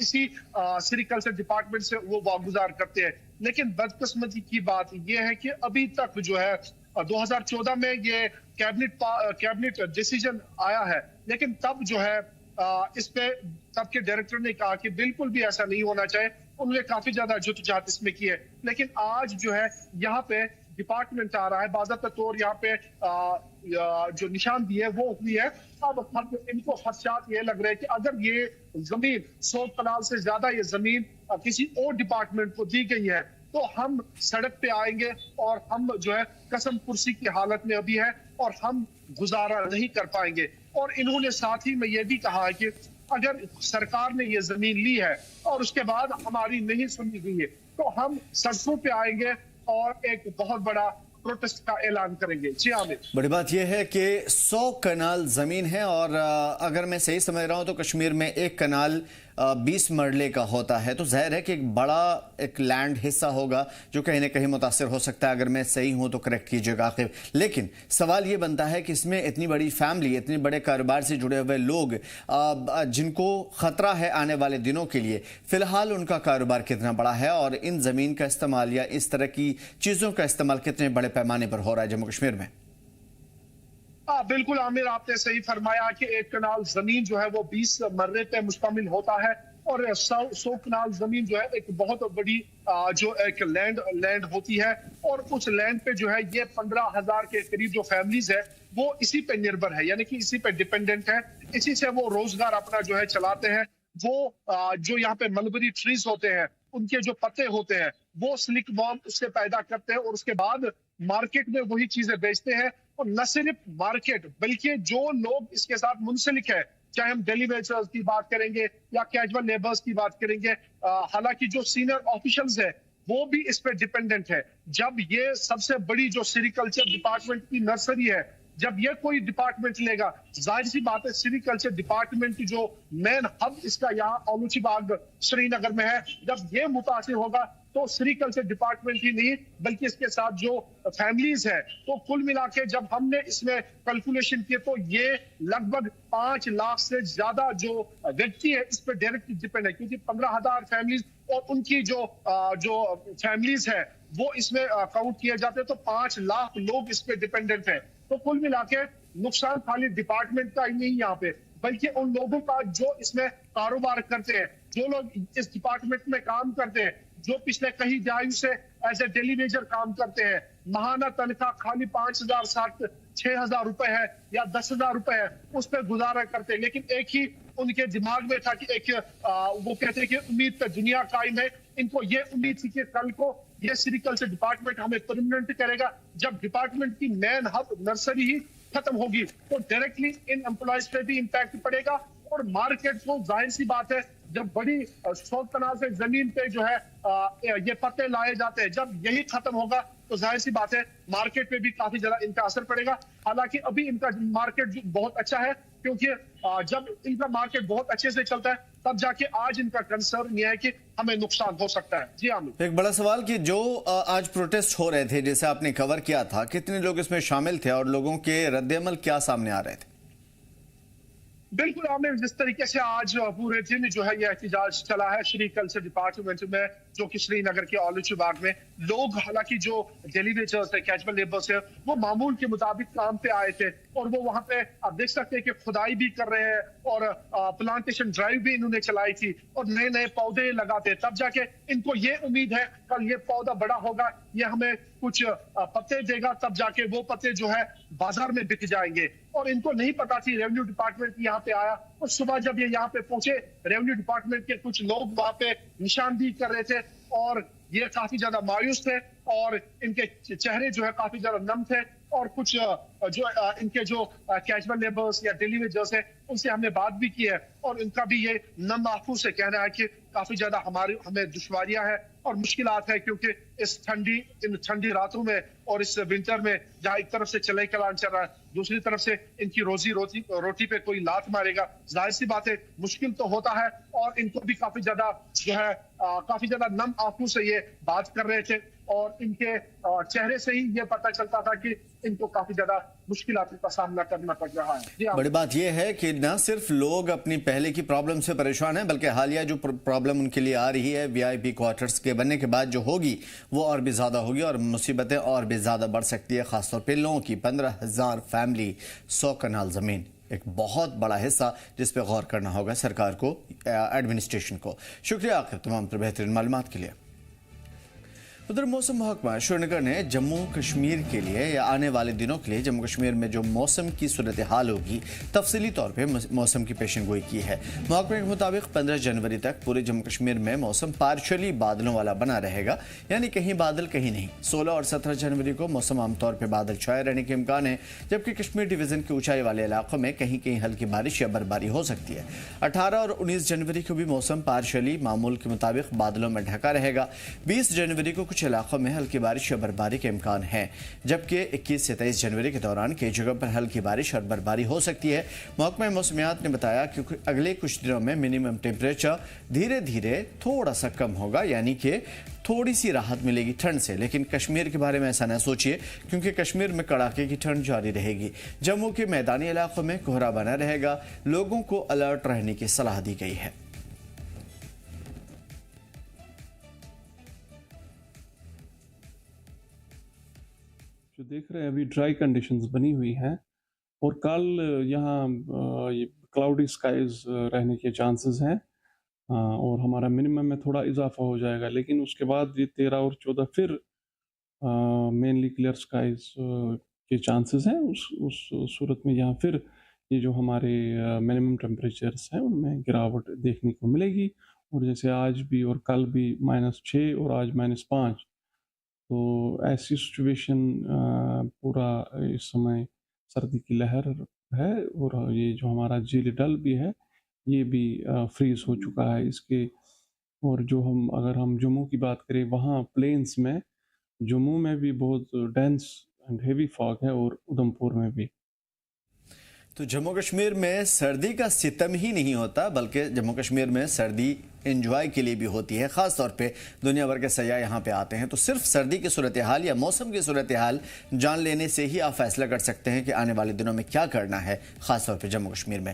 इसी सेरिकल्चर डिपार्टमेंट से वो वागुजार करते हैं। लेकिन बदकिस्मती की बात यह है कि अभी तक जो है 2014 में ये कैबिनेट डिसीजन आया है लेकिन तब जो है इस पे तब के डायरेक्टर ने कहा कि बिल्कुल भी ऐसा नहीं होना चाहिए। उन्होंने काफी ज्यादा जद्दोजहद इसमें की है। लेकिन आज जो है यहाँ पे डिपार्टमेंट आ रहा है, बाज़ाब्ता तौर यहाँ पे जो निशानदेही है वो हुई है। अब इनको खदशात ये लग रहे हैं कि अगर ये जमीन 100 कनाल से ज्यादा ये जमीन किसी और डिपार्टमेंट को दी गई है तो हम सड़क पे आएंगे और हम जो है कसम कुर्सी की हालत में अभी है और हम गुजारा नहीं कर पाएंगे। और इन्होंने साथ ही में ये भी कहा है कि अगर सरकार ने ये जमीन ली है और उसके बाद हमारी नहीं सुनी गई है तो हम सड़कों पे आएंगे और एक बहुत बड़ा प्रोटेस्ट का ऐलान करेंगे। जी आमिर, बड़ी बात यह है कि 100 कनाल जमीन है और अगर मैं सही समझ रहा हूं तो कश्मीर में एक कनाल 20 मरले का होता है, तो जाहिर है कि एक बड़ा एक लैंड हिस्सा होगा जो कहीं ना कहीं मुतासिर हो सकता है। अगर मैं सही हूं तो करेक्ट कीजिएगा आखिर। लेकिन सवाल ये बनता है कि इसमें इतनी बड़ी फैमिली, इतने बड़े कारोबार से जुड़े हुए लोग जिनको खतरा है आने वाले दिनों के लिए, फिलहाल उनका कारोबार कितना बड़ा है और इन जमीन का इस्तेमाल या इस तरह की चीजों का इस्तेमाल कितने बड़े पैमाने पर हो रहा है जम्मू कश्मीर में? बिल्कुल आमिर, आपने सही फरमाया कि एक कनाल जमीन जो है वो 20 मर्रे पे मुश्तमिल होता है और 100 कनाल जमीन जो है एक बहुत बड़ी जो एक लैंड होती है। और उस लैंड पे जो है ये 15,000 के करीब जो फैमिलीज है वो इसी पे निर्भर है यानी कि इसी पे डिपेंडेंट है, इसी से वो रोजगार अपना जो है चलाते हैं। वो जो यहाँ पे मलबरी ट्रीज होते हैं उनके जो पत्ते होते हैं वो सिलिक वॉर्म उससे पैदा करते हैं और उसके बाद मार्केट में वही चीजें बेचते हैं। और न सिर्फ मार्केट बल्कि जो लोग इसके साथ मुंसलिक है, चाहे हम डेली वेजर्स की बात करेंगे या कैजुअल लेबर्स की बात करेंगे, हालांकि जो सीनियर ऑफिशियल्स है वो भी इस पे डिपेंडेंट है। जब ये सबसे बड़ी जो सेरिकल्चर डिपार्टमेंट की नर्सरी है, जब ये कोई डिपार्टमेंट लेगा, जाहिर सी बात है सेरिकल्चर डिपार्टमेंट की जो मेन हब इसका यहाँ औलूची बाग श्रीनगर में है, जब ये मुतासिर होगा तो सेरिकल्चर डिपार्टमेंट ही नहीं बल्कि इसके साथ जो फैमिलीज है, तो कुल मिला के जब हमने इसमें कैलकुलेशन किए तो ये लगभग 5 लाख से ज्यादा जो व्यक्ति है इस पर डायरेक्ट डिपेंड है, क्योंकि 15,000 फैमिलीज और उनकी जो फैमिलीज है वो इसमें काउंट किए जाते हैं, तो 5 लाख लोग इस पे डिपेंडेंट है। तो कुल मिला के नुकसान खाली डिपार्टमेंट का ही नहीं यहाँ पे, बल्कि उन लोगों का जो इसमें कारोबार करते हैं, जो लोग इस डिपार्टमेंट में काम करते हैं, जो पिछले कई दहाई से एज ए डेली वेजर काम करते हैं, महाना तनख्वाह खाली 5,000 6,000 रुपए है या 10,000 रुपए है, उस पर गुजारा करते हैं। लेकिन एक ही उनके दिमाग में था कि एक वो कहते हैं कि उम्मीद पे दुनिया कायम है। इनको ये उम्मीद थी कि कल को ये सेरिकल्चर डिपार्टमेंट हमें परमानेंट करेगा। जब डिपार्टमेंट की मेन हब नर्सरी ही खत्म होगी तो डायरेक्टली इन एम्प्लॉयज पे भी इम्पैक्ट पड़ेगा और मार्केट को, जाहिर सी बात है, जब बड़ी 100 कनाल से जमीन पे जो है ये पत्ते लाए जाते हैं, जब यही खत्म होगा तो जाहिर सी बात है मार्केट पे भी काफी ज्यादा इनका असर पड़ेगा। हालांकि अभी इनका मार्केट बहुत अच्छा है, क्योंकि जब इनका मार्केट बहुत अच्छे से चलता है तब जाके आज इनका कंसर्न यह है कि हमें नुकसान हो सकता है। जी आमिर, एक बड़ा सवाल कि जो आज प्रोटेस्ट हो रहे थे, जैसे आपने कवर किया था, कितने लोग इसमें शामिल थे और लोगों के रद्द-ए-अमल क्या सामने आ रहे थे? बिल्कुल आमिर, जिस तरीके से आज पूरे दिन जो है यह एहतजाज चला है सेरिकल्चर डिपार्टमेंट में, जो कि श्रीनगर के औलूची बाग में, लोग हालांकि जो डेली वेजर्स है, कैजुअल लेबर्स है, वो मामूल के मुताबिक काम पे आए थे और वो वहां पे आप देख सकते हैं कि खुदाई भी कर रहे हैं और प्लांटेशन ड्राइव भी इन्होंने चलाई थी और नए नए पौधे लगाते, तब जाके इनको ये उम्मीद है कल ये पौधा बड़ा होगा, ये हमें कुछ पत्ते देगा, तब जाके वो पत्ते जो है बाजार में बिक जाएंगे। और इनको नहीं पता थी, रेवेन्यू डिपार्टमेंट यहाँ पे आया और सुबह जब ये यहाँ पे पहुंचे, रेवेन्यू डिपार्टमेंट के कुछ लोग वहां पे निशानदेही कर रहे थे और ये काफी ज्यादा मायूस थे और इनके चेहरे जो है काफी ज्यादा नम थे। और कुछ जो इनके जो कैजुअल लेबर्स या डेली वेजर्स है उनसे हमने बात भी की है और इनका भी ये नम आंखों से कहना है कि काफी ज्यादा हमें दुश्वारियां हैं और मुश्किलात है, क्योंकि इन ठंडी रातों में और इस विंटर में जहाँ एक तरफ से चले कलान चल रहा है, दूसरी तरफ से इनकी रोटी पे कोई लात मारेगा, जाहिर सी बात है मुश्किल तो होता है। और इनको भी काफी ज्यादा जो है काफी ज्यादा नम आंखों से ये बात कर रहे थे और इनके चेहरे से ही ये पता चलता था कि इनको काफी ज्यादा मुश्किलातों का सामना करना पड़ रहा है। बड़ी बात यह है कि न सिर्फ लोग अपनी पहले की प्रॉब्लम से परेशान हैं, बल्कि हालिया जो प्रॉब्लम उनके लिए आ रही है वीआईपी क्वार्टर्स के बनने के बाद जो होगी वो और भी ज्यादा होगी और मुसीबतें और भी ज्यादा बढ़ सकती है। खासतौर पर लोगों की 15,000 फैमिली, 100 कनाल जमीन, एक बहुत बड़ा हिस्सा जिस पे गौर करना होगा सरकार को, एडमिनिस्ट्रेशन को। शुक्रिया आखिर तमाम पर बेहतरीन मालूमात के लिए। उधर मौसम महकमा श्रीनगर ने जम्मू कश्मीर के लिए या आने वाले दिनों के लिए जम्मू कश्मीर में जो मौसम की सूरत हाल होगी तफसीली तौर पे मौसम की पेशेनगोई की है। महकमे के मुताबिक 15 जनवरी तक पूरे जम्मू कश्मीर में मौसम पार्शली बादलों वाला बना रहेगा, यानी कहीं बादल कहीं नहीं। 16 और 17 जनवरी को मौसम आमतौर पर बादल छाए रहने के इम्कान है, जबकि कश्मीर डिवीजन के ऊंचाई वाले इलाकों में कहीं कहीं हल्की बारिश या बर्फबारी हो सकती है। 18 और 19 जनवरी को भी मौसम पार्शली मामूल के मुताबिक बादलों में ढका रहेगा। 20 जनवरी को कुछ इलाकों में हल्की बारिश या बर्फबारी के इम्कान है, जबकि 21 से 23 जनवरी के दौरान कई जगह पर हल्की बारिश और बर्फबारी हो सकती है। महकमा मौसमियात ने बताया कि अगले कुछ दिनों में मिनिमम टेम्परेचर धीरे धीरे थोड़ा सा कम होगा, यानी कि थोड़ी सी राहत मिलेगी ठंड से। लेकिन कश्मीर के बारे में ऐसा न सोचिए, क्योंकि कश्मीर में कड़ाके की ठंड जारी रहेगी। जम्मू के मैदानी इलाकों में कोहरा बना रहेगा, लोगों को अलर्ट रहने की सलाह दी गई है। जो देख रहे हैं अभी ड्राई कंडीशंस बनी हुई हैं और कल यहाँ क्लाउडी स्काइज रहने के चांसेस हैं और हमारा मिनिमम में थोड़ा इजाफा हो जाएगा, लेकिन उसके बाद ये 13 और 14 फिर मेनली क्लियर स्काइज के चांसेस हैं। उस सूरत में यहाँ फिर ये जो हमारे मिनिमम टेम्परेचर्स हैं उनमें गिरावट देखने को मिलेगी। और जैसे आज भी और कल भी -6 और आज -5, तो ऐसी सिचुएशन पूरा इस समय सर्दी की लहर है। और ये जो हमारा झील डल भी है ये भी फ्रीज हो चुका है इसके। और जो अगर हम जम्मू की बात करें, वहाँ प्लेन्स में जम्मू में भी बहुत डेंस एंड हेवी फॉग है और उधमपुर में भी। तो जम्मू कश्मीर में सर्दी का सितम ही नहीं होता, बल्कि जम्मू कश्मीर में सर्दी एंजॉय के लिए भी होती है। ख़ास तौर पे दुनिया भर के सयाह यहाँ पे आते हैं, तो सिर्फ सर्दी की सूरत हाल या मौसम की सूरत हाल जान लेने से ही आप फैसला कर सकते हैं कि आने वाले दिनों में क्या करना है, ख़ास तौर पे जम्मू कश्मीर में।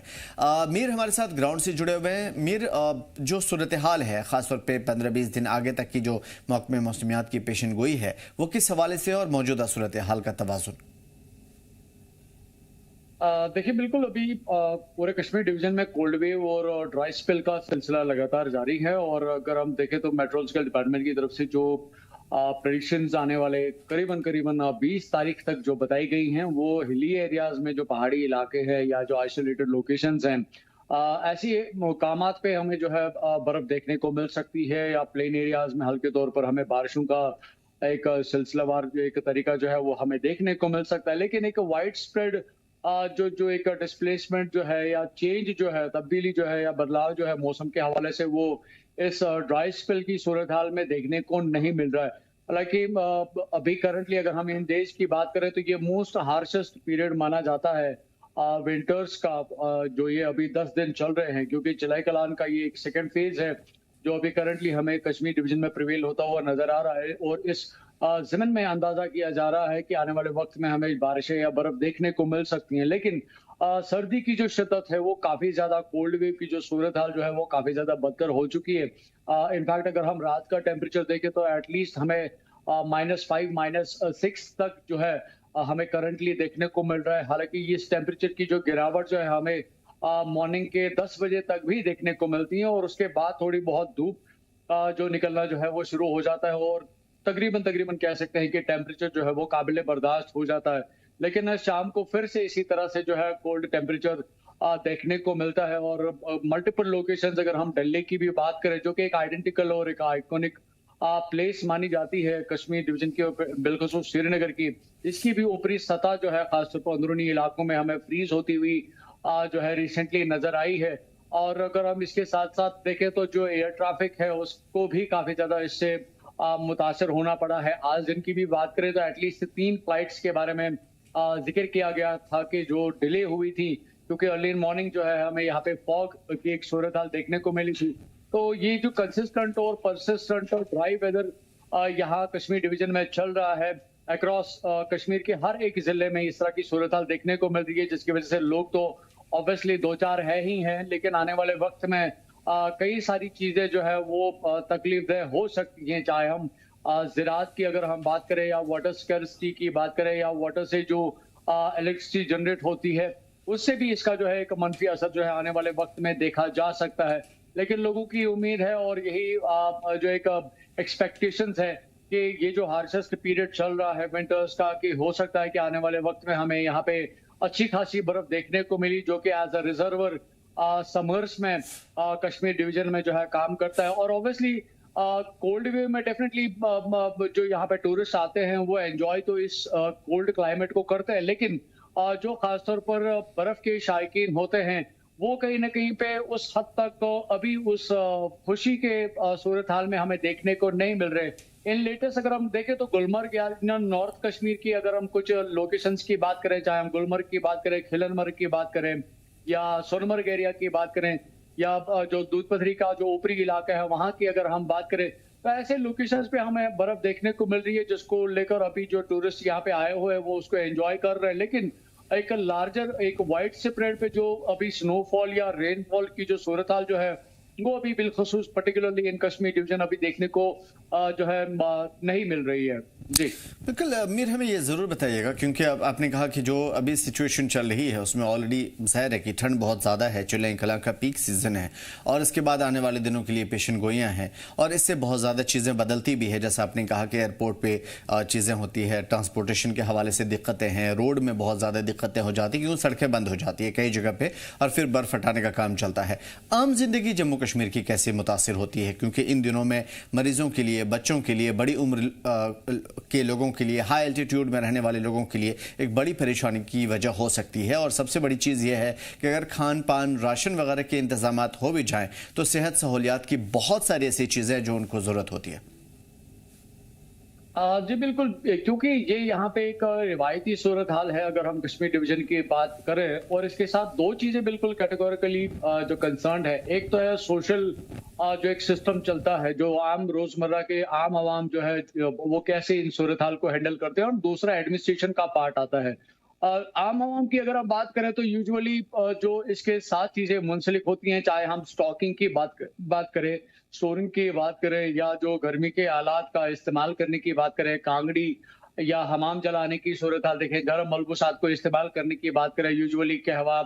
मीर हमारे साथ ग्राउंड से जुड़े हुए हैं। मीर, जो सूरत हाल है ख़ास तौर पर 15-20 दिन आगे तक की जो महकमे मौसमियात की पेशन गोई है, वो किस हवाले से और मौजूदा सूरत हाल का तवाज़ुन? देखिए, बिल्कुल अभी पूरे कश्मीर डिवीजन में कोल्ड वेव और ड्राई स्पेल का सिलसिला लगातार जारी है। और अगर हम देखें तो मेट्रोलॉजिकल डिपार्टमेंट की तरफ से जो प्रेडिक्शंस आने वाले करीबन 20 तारीख तक जो बताई गई हैं, वो हिली एरियाज में जो पहाड़ी इलाके हैं या जो आइसोलेटेड लोकेशंस हैं, ऐसी मकामात पे हमें जो है बर्फ देखने को मिल सकती है, या प्लेन एरियाज में हल्के तौर पर हमें बारिशों का एक सिलसिलावार जो एक तरीका जो है वो हमें देखने को मिल सकता है। लेकिन एक वाइड स्प्रेड जो एक डिस्प्लेसमेंट जो है या चेंज जो है, तब्दीली जो है या बदलाव जो है मौसम के हवाले से, वो इस ड्राई स्पेल की सूरत हाल में देखने को नहीं मिल रहा है। हालांकि अभी करंटली अगर हम इन डेज की बात करें तो ये मोस्ट हार्शेस्ट पीरियड माना जाता है विंटर्स का, जो ये अभी 10 दिन चल रहे हैं, क्योंकि जुलाई कलान का ये एक सेकेंड फेज है जो अभी करंटली हमें कश्मीर डिवीजन में प्रिवेल होता हुआ नजर आ रहा है। और इस ज़मीन में अंदाजा किया जा रहा है कि आने वाले वक्त में हमें बारिशें या बर्फ देखने को मिल सकती हैं। लेकिन सर्दी की जो शिद्दत है वो काफी ज्यादा, कोल्ड वेव की जो सूरत हाल जो है वो काफी ज्यादा बदतर हो चुकी है। इनफैक्ट अगर हम रात का टेम्परेचर देखें तो एटलीस्ट हमें -5 -6 तक जो है हमें करंटली देखने को मिल रहा है। हालांकि इस टेम्परेचर की जो गिरावट जो है हमें मॉर्निंग के 10 बजे तक भी देखने को मिलती है, और उसके बाद थोड़ी बहुत धूप जो निकलना जो है वो शुरू हो जाता है, और तकरीबन कह सकते हैं कि टेम्परेचर जो है वो काबिल बर्दाश्त हो जाता है। लेकिन शाम को फिर से इसी तरह से जो है कोल्ड टेम्परेचर देखने को मिलता है। और मल्टीपल लोकेशंस, अगर हम दिल्ली की भी बात करें जो कि एक आइडेंटिकल और एक आइकॉनिक प्लेस मानी जाती है कश्मीर डिवीजन के, बिलखुसूस श्रीनगर की, इसकी भी ऊपरी सतह जो है खासतौर पर अंदरूनी इलाकों में हमें फ्रीज होती हुई जो है रिसेंटली नजर आई है। और अगर हम इसके साथ साथ देखें तो जो एयर ट्रैफिक है उसको भी काफी ज्यादा इससे मुतासर होना पड़ा है। आज दिन की भी बात करें तो एटलीस्ट 3 फ्लाइट्स के बारे में जिक्र किया गया था कि जो डिले हुई थी, क्योंकि अर्ली इन मॉर्निंग जो है हमें यहाँ पे फॉग की एक सूरत हाल देखने को मिली थी। तो ये जो कंसिस्टेंट और परसिस्टेंट और ड्राई वेदर यहाँ कश्मीर डिवीजन में चल रहा है, अक्रॉस कश्मीर के हर एक जिले में इस तरह की सूरत हाल देखने को मिल रही है, जिसकी वजह से लोग तो ऑब्वियसली 2-4 है ही हैं, लेकिन आने वाले वक्त में कई सारी चीजें जो है वो तकलीफदेह हो सकती हैं। चाहे हम ज़राअत की अगर हम बात करें, या वाटर स्कैर्सिटी की बात करें, या वाटर से जो इलेक्ट्रिसिटी जनरेट होती है, उससे भी इसका जो है एक मंफी असर जो है आने वाले वक्त में देखा जा सकता है। लेकिन लोगों की उम्मीद है और यही जो एक एक्सपेक्टेशंस है कि ये जो हार्शेस्ट पीरियड चल रहा है विंटर्स का, कि हो सकता है कि आने वाले वक्त में हमें यहाँ पे अच्छी खासी बर्फ देखने को मिली, जो कि एज अ रिजर्वर समर्स में कश्मीर डिवीजन में जो है काम करता है। और ऑब्वियसली कोल्ड वेव में डेफिनेटली जो यहाँ पे टूरिस्ट आते हैं वो एंजॉय तो इस कोल्ड क्लाइमेट को करते हैं, लेकिन जो खासतौर पर बर्फ के शायकीन होते हैं वो कहीं ना कहीं पे उस हद तक अभी उस खुशी के सूरत हाल में हमें देखने को नहीं मिल रहे। इन लेटेस्ट अगर हम देखें तो गुलमर्ग या नॉर्थ कश्मीर की अगर हम कुछ लोकेशंस की बात करें, चाहे हम गुलमर्ग की बात करें, खिलनमर्ग की बात करें, या सोनमर्ग एरिया की बात करें, या जो दूध पथरी का जो ऊपरी इलाका है वहां की अगर हम बात करें, तो ऐसे लोकेशंस पे हमें बर्फ देखने को मिल रही है, जिसको लेकर अभी जो टूरिस्ट यहाँ पे आए हुए हैं वो उसको एंजॉय कर रहे हैं। लेकिन एक लार्जर एक वाइड स्प्रेड पे जो अभी स्नोफॉल या रेनफॉल की जो सूरत हाल जो है वो अभी बिलखुसूस पर्टिकुलरली इन कश्मीर डिवीजन अभी देखने को जो है नहीं मिल रही है। जी बिल्कुल मीर, हमें ये ज़रूर बताइएगा क्योंकि अब आपने कहा कि जो अभी सिचुएशन चल रही है उसमें ऑलरेडी ज़ाहिर है कि ठंड बहुत ज़्यादा है, चिल्ला कला का पीक सीज़न है और इसके बाद आने वाले दिनों के लिए पेशन गोइयाँ हैं और इससे बहुत ज़्यादा चीज़ें बदलती भी है। जैसा आपने कहा कि एयरपोर्ट पे चीज़ें होती है, ट्रांसपोर्टेशन के हवाले से दिक्कतें हैं, रोड में बहुत ज़्यादा दिक्कतें हो जाती हैं क्योंकि सड़कें बंद हो जाती है कई जगह पर और फिर बर्फ़ हटाने का काम चलता है। आम जिंदगी जम्मू कश्मीर की कैसे मुतासिर होती है क्योंकि इन दिनों में मरीजों के लिए, बच्चों के लिए, बड़ी उम्र के लोगों के लिए, हाई एल्टीट्यूड में रहने वाले लोगों के लिए एक बड़ी परेशानी की वजह हो सकती है। और सबसे बड़ी चीज़ यह है कि अगर खान पान, राशन वगैरह के इंतजामात हो भी जाएं तो सेहत सहूलियात की बहुत सारी ऐसी चीज़ें हैं जो उनको ज़रूरत होती है। जी बिल्कुल, क्योंकि ये यहाँ पे एक रिवायती सूरत हाल है अगर हम कश्मीर डिवीजन की बात करें, और इसके साथ दो चीजें बिल्कुल कैटेगोरिकली जो कंसर्न है। एक तो है सोशल जो एक सिस्टम चलता है, जो आम रोजमर्रा के आम आवाम जो है वो कैसे इन सूरत हाल को हैंडल करते हैं, और दूसरा एडमिनिस्ट्रेशन का पार्ट आता है। आम आवाम की अगर हम बात करें तो यूजुअली जो इसके साथ चीजें मुंसलिक होती हैं, चाहे हम स्टॉकिंग की बात करें, स्टोरिंग की बात करें, या जो गर्मी के आलात का इस्तेमाल करने की बात करें, कांगड़ी या हमाम जलाने की सूरत हाल देखें, गर्म मलबूसात को इस्तेमाल करने की बात करें, यूजुअली कहवा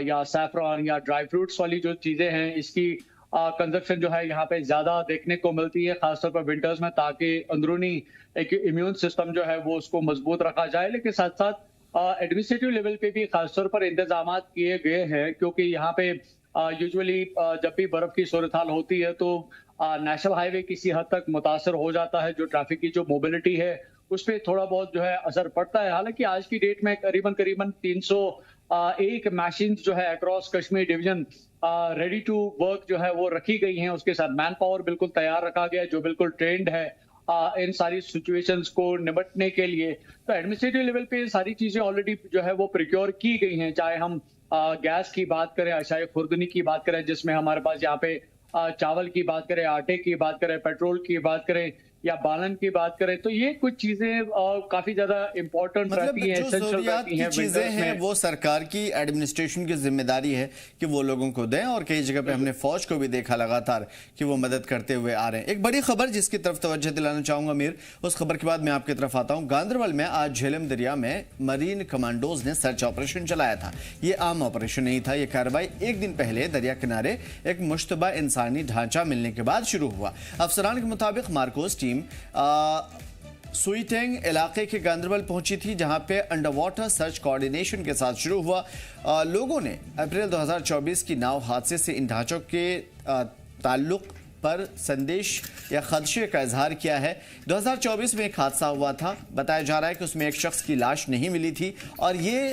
या सैफरॉन या ड्राई फ्रूट्स वाली जो चीजें हैं, इसकी कंजप्शन जो है यहाँ पे ज्यादा देखने को मिलती है, खासतौर पर विंटर्स में, ताकि अंदरूनी एक इम्यून सिस्टम जो है वो उसको मजबूत रखा जाए। लेकिन साथ साथ एडमिनिस्ट्रेटिव लेवल पे भी खासतौर पर इंतजाम किए गए हैं, क्योंकि यहाँ पे यूजुअली जब भी बर्फ की सूरत हाल होती है तो नेशनल हाईवे किसी हद तक मुतासर हो जाता है, जो ट्रैफिक की जो मोबिलिटी है उस पर थोड़ा बहुत जो है असर पड़ता है। हालांकि आज की डेट में करीबन 301 मशीन जो है across Kashmir division ready to work जो है वो रखी गई हैं, उसके साथ मैन पावर बिल्कुल तैयार रखा गया है जो बिल्कुल ट्रेंड है इन सारी सिचुएशंस को निपटने के लिए। तो एडमिनिस्ट्रेटिव लेवल पे सारी चीजें ऑलरेडी जो है वो प्रिक्योर की गई हैं, चाहे हम गैस की बात करें, अशाए खुर्दनी की बात करें, जिसमें हमारे पास यहाँ पे चावल की बात करें, आटे की बात करें, पेट्रोल की बात करें या बालन की बात करें, तो ये कुछ चीजें काफी ज्यादा इंपॉर्टेंट रहती हैं, एसेंशियल रहती हैं। चीजें हैं वो सरकार की, एडमिनिस्ट्रेशन की जिम्मेदारी है कि वो लोगों को दें, और कई जगह पे हमने फौज को भी देखा लगातार कि वो मदद करते हुए आ रहे हैं। एक बड़ी खबर जिसकी तरफ तवज्जो दिलाना चाहूंगा मीर, उस खबर के बाद मैं आपकी तरफ आता हूं। गांदरबल में आज झेलम दरिया में मरीन कमांडोज ने सर्च ऑपरेशन चलाया था। ये आम ऑपरेशन नहीं था, ये कार्रवाई एक दिन पहले दरिया किनारे एक मुश्तबा इंसानी ढांचा मिलने के बाद शुरू हुआ। अफसरान के मुताबिक मार्कोस टीम सुईटेंग इलाके के गांदरबल पहुंची थी, जहां पे अंडर वाटर सर्च कोऑर्डिनेशन के साथ शुरू हुआ। लोगों ने अप्रैल 2024 की नाव हादसे से इन ढांचों के ताल्लुक पर संदेश या खदशे का इजहार किया है। 2024 में एक हादसा हुआ था, बताया जा रहा है कि उसमें एक शख्स की लाश नहीं मिली थी और ये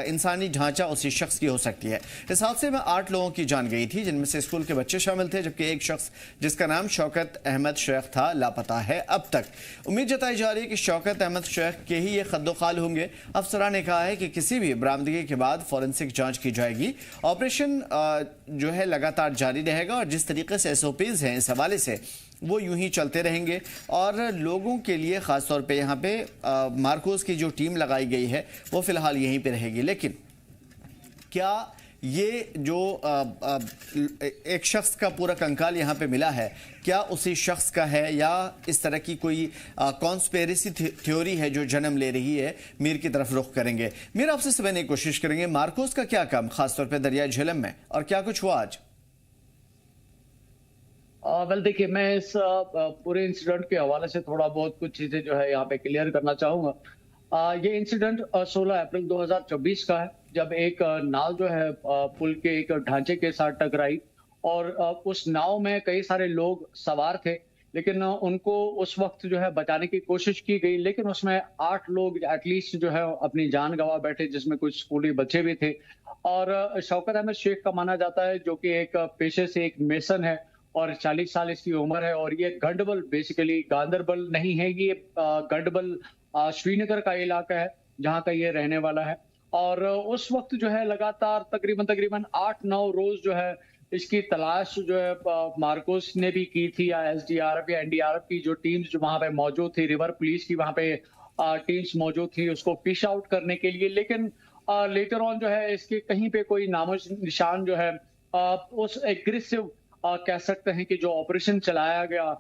इंसानी ढांचा उसी शख्स की हो सकती है। इस हादसे में 8 लोगों की जान गई थी, जिनमें से स्कूल के बच्चे शामिल थे, जबकि एक शख्स जिसका नाम शौकत अहमद शेख था लापता है अब तक। उम्मीद जताई जा रही है कि शौकत अहमद शेख के ही ये खद्दोखाल होंगे। अफसरा ने कहा है कि किसी भी बरामदगी के बाद फॉरेंसिक जांच की जाएगी। ऑपरेशन जो है लगातार जारी रहेगा और जिस तरीके से SOPs हैं इस हवाले से वो यूं ही चलते रहेंगे। और लोगों के लिए ख़ासतौर पे यहाँ पे मार्कोस की जो टीम लगाई गई है वो फ़िलहाल यहीं पे रहेगी। लेकिन क्या ये जो एक शख्स का पूरा कंकाल यहाँ पे मिला है, क्या उसी शख्स का है या इस तरह की कोई कॉन्स्पिरेसी थ्योरी है जो जन्म ले रही है? मीर की तरफ रुख करेंगे। मीर, आपसे समझने की कोशिश करेंगे मार्कोस का क्या काम खासतौर पे दरिया झेलम में, और क्या कुछ हुआ आज? वेल देखिए, मैं इस पूरे इंसिडेंट के हवाले से थोड़ा बहुत कुछ चीजें जो है यहाँ पे क्लियर करना चाहूंगा। ये इंसिडेंट 16 अप्रैल 2024 का है, जब एक नाव जो है पुल के एक ढांचे के साथ टकराई और उस नाव में कई सारे लोग सवार थे, लेकिन उनको उस वक्त जो है बचाने की कोशिश की गई, लेकिन उसमें 8 लोग एटलीस्ट जो है अपनी जान गंवा बैठे, जिसमें कुछ स्कूली बच्चे भी थे। और शौकत अहमद शेख का माना जाता है, जो कि एक पेशे से एक मेसन है और 40 साल इसकी उम्र है, और ये गंडबल, बेसिकली गांदरबल नहीं है, ये गंडबल श्रीनगर का इलाका है जहाँ का ये रहने वाला है। और उस वक्त जो है लगातार तकरीबन 8-9 रोज जो है इसकी तलाश जो है मार्कोस ने भी की थी, या SDRF या NDRF की जो टीम्स जो वहां पे मौजूद थी, रिवर पुलिस की वहां पे टीम्स मौजूद थी उसको फिश आउट करने के लिए। लेकिन लेटर ऑन जो है इसके कहीं पे कोई नामो निशान जो है उस एग्रेसिव कह सकते हैं कि जो ऑपरेशन चलाया गया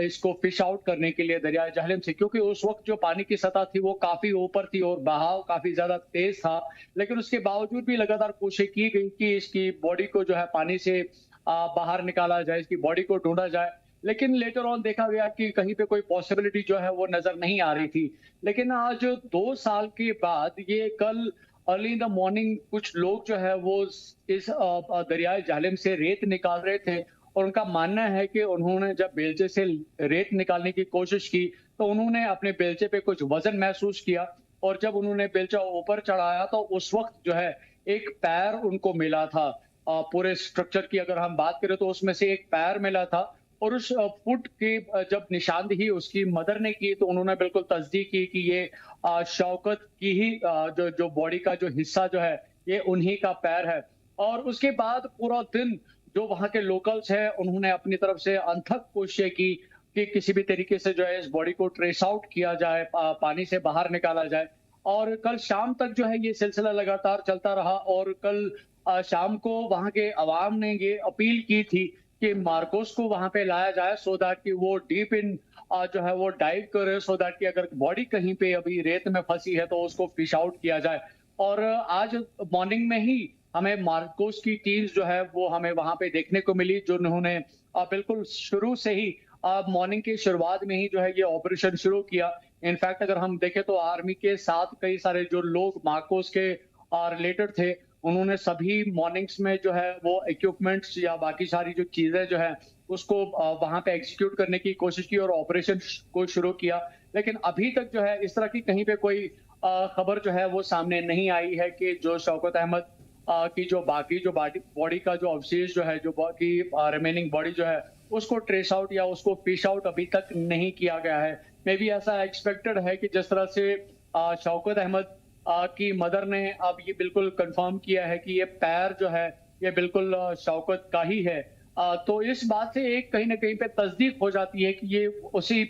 इसको फिश आउट करने के लिए दरियाए जहलम से, क्योंकि उस वक्त जो पानी की सतह थी वो काफी ऊपर थी और बहाव काफी ज्यादा तेज था। लेकिन उसके बावजूद भी लगातार कोशिश की गई कि इसकी बॉडी को जो है पानी से बाहर निकाला जाए, इसकी बॉडी को ढूंढा जाए। लेकिन लेटर ऑन देखा गया कि कहीं पे कोई पॉसिबिलिटी जो है वो नजर नहीं आ रही थी। लेकिन आज 2 साल के बाद ये कल अर्ली इन द मॉर्निंग कुछ लोग जो है वो इस दरियाए जहलम से रेत निकाल रहे थे और उनका मानना है कि उन्होंने जब बेलचे से रेत निकालने की कोशिश की तो उन्होंने अपने बेलचे पे कुछ वजन महसूस किया और जब उन्होंने बेलचा ऊपर चढ़ाया तो उस वक्त जो है एक पैर उनको मिला था। पूरे स्ट्रक्चर की अगर हम बात करें तो उसमें से एक पैर मिला था और उस फुट की जब निशानदेही उसकी मदर ने की तो उन्होंने बिल्कुल तस्दीक की कि ये शौकत की ही जो बॉडी का जो हिस्सा जो है ये उन्हीं का पैर है। और उसके बाद पूरा दिन जो वहां के लोकल्स हैं उन्होंने अपनी तरफ से अनथक कोशिश की कि किसी भी तरीके से जो है इस बॉडी को ट्रेस आउट किया जाए, पानी से बाहर निकाला जाए। और कल शाम तक जो है ये सिलसिला लगातार चलता रहा और कल शाम को वहां के अवाम ने ये अपील की थी कि मार्कोस को वहां पे लाया जाए सो दैट कि वो डीप इन जो है वो डाइव करे, सो दैट कि अगर बॉडी कहीं पे अभी रेत में फंसी है तो उसको फिश आउट किया जाए। और आज मॉर्निंग में ही हमें मार्कोस की टीम्स जो है वो हमें वहां पे देखने को मिली, जो उन्होंने बिल्कुल शुरू से ही मॉर्निंग की शुरुआत में ही जो है ये ऑपरेशन शुरू किया। इनफैक्ट अगर हम देखें तो आर्मी के साथ कई सारे जो लोग मार्कोस के रिलेटेड थे उन्होंने सभी मॉर्निंग्स में जो है वो इक्विपमेंट्स या बाकी सारी जो चीजें जो है उसको वहां पे एग्जीक्यूट करने की कोशिश की और ऑपरेशन को शुरू किया। लेकिन अभी तक जो है इस तरह की कहीं पे कोई खबर जो है वो सामने नहीं आई है कि जो शौकत अहमद की जो बाकी जो बॉडी का जो अवशेष जो है, जो बाकी रिमेनिंग बॉडी जो है उसको ट्रेस आउट या उसको फिश आउट अभी तक नहीं किया गया है। मे बी ऐसा एक्सपेक्टेड है कि जिस तरह से शौकत अहमद की मदर ने अब ये बिल्कुल कंफर्म किया है कि ये पैर जो है ये बिल्कुल शौकत का ही है, तो इस बात से एक कहीं ना कहीं पे तस्दीक हो जाती है कि ये उसी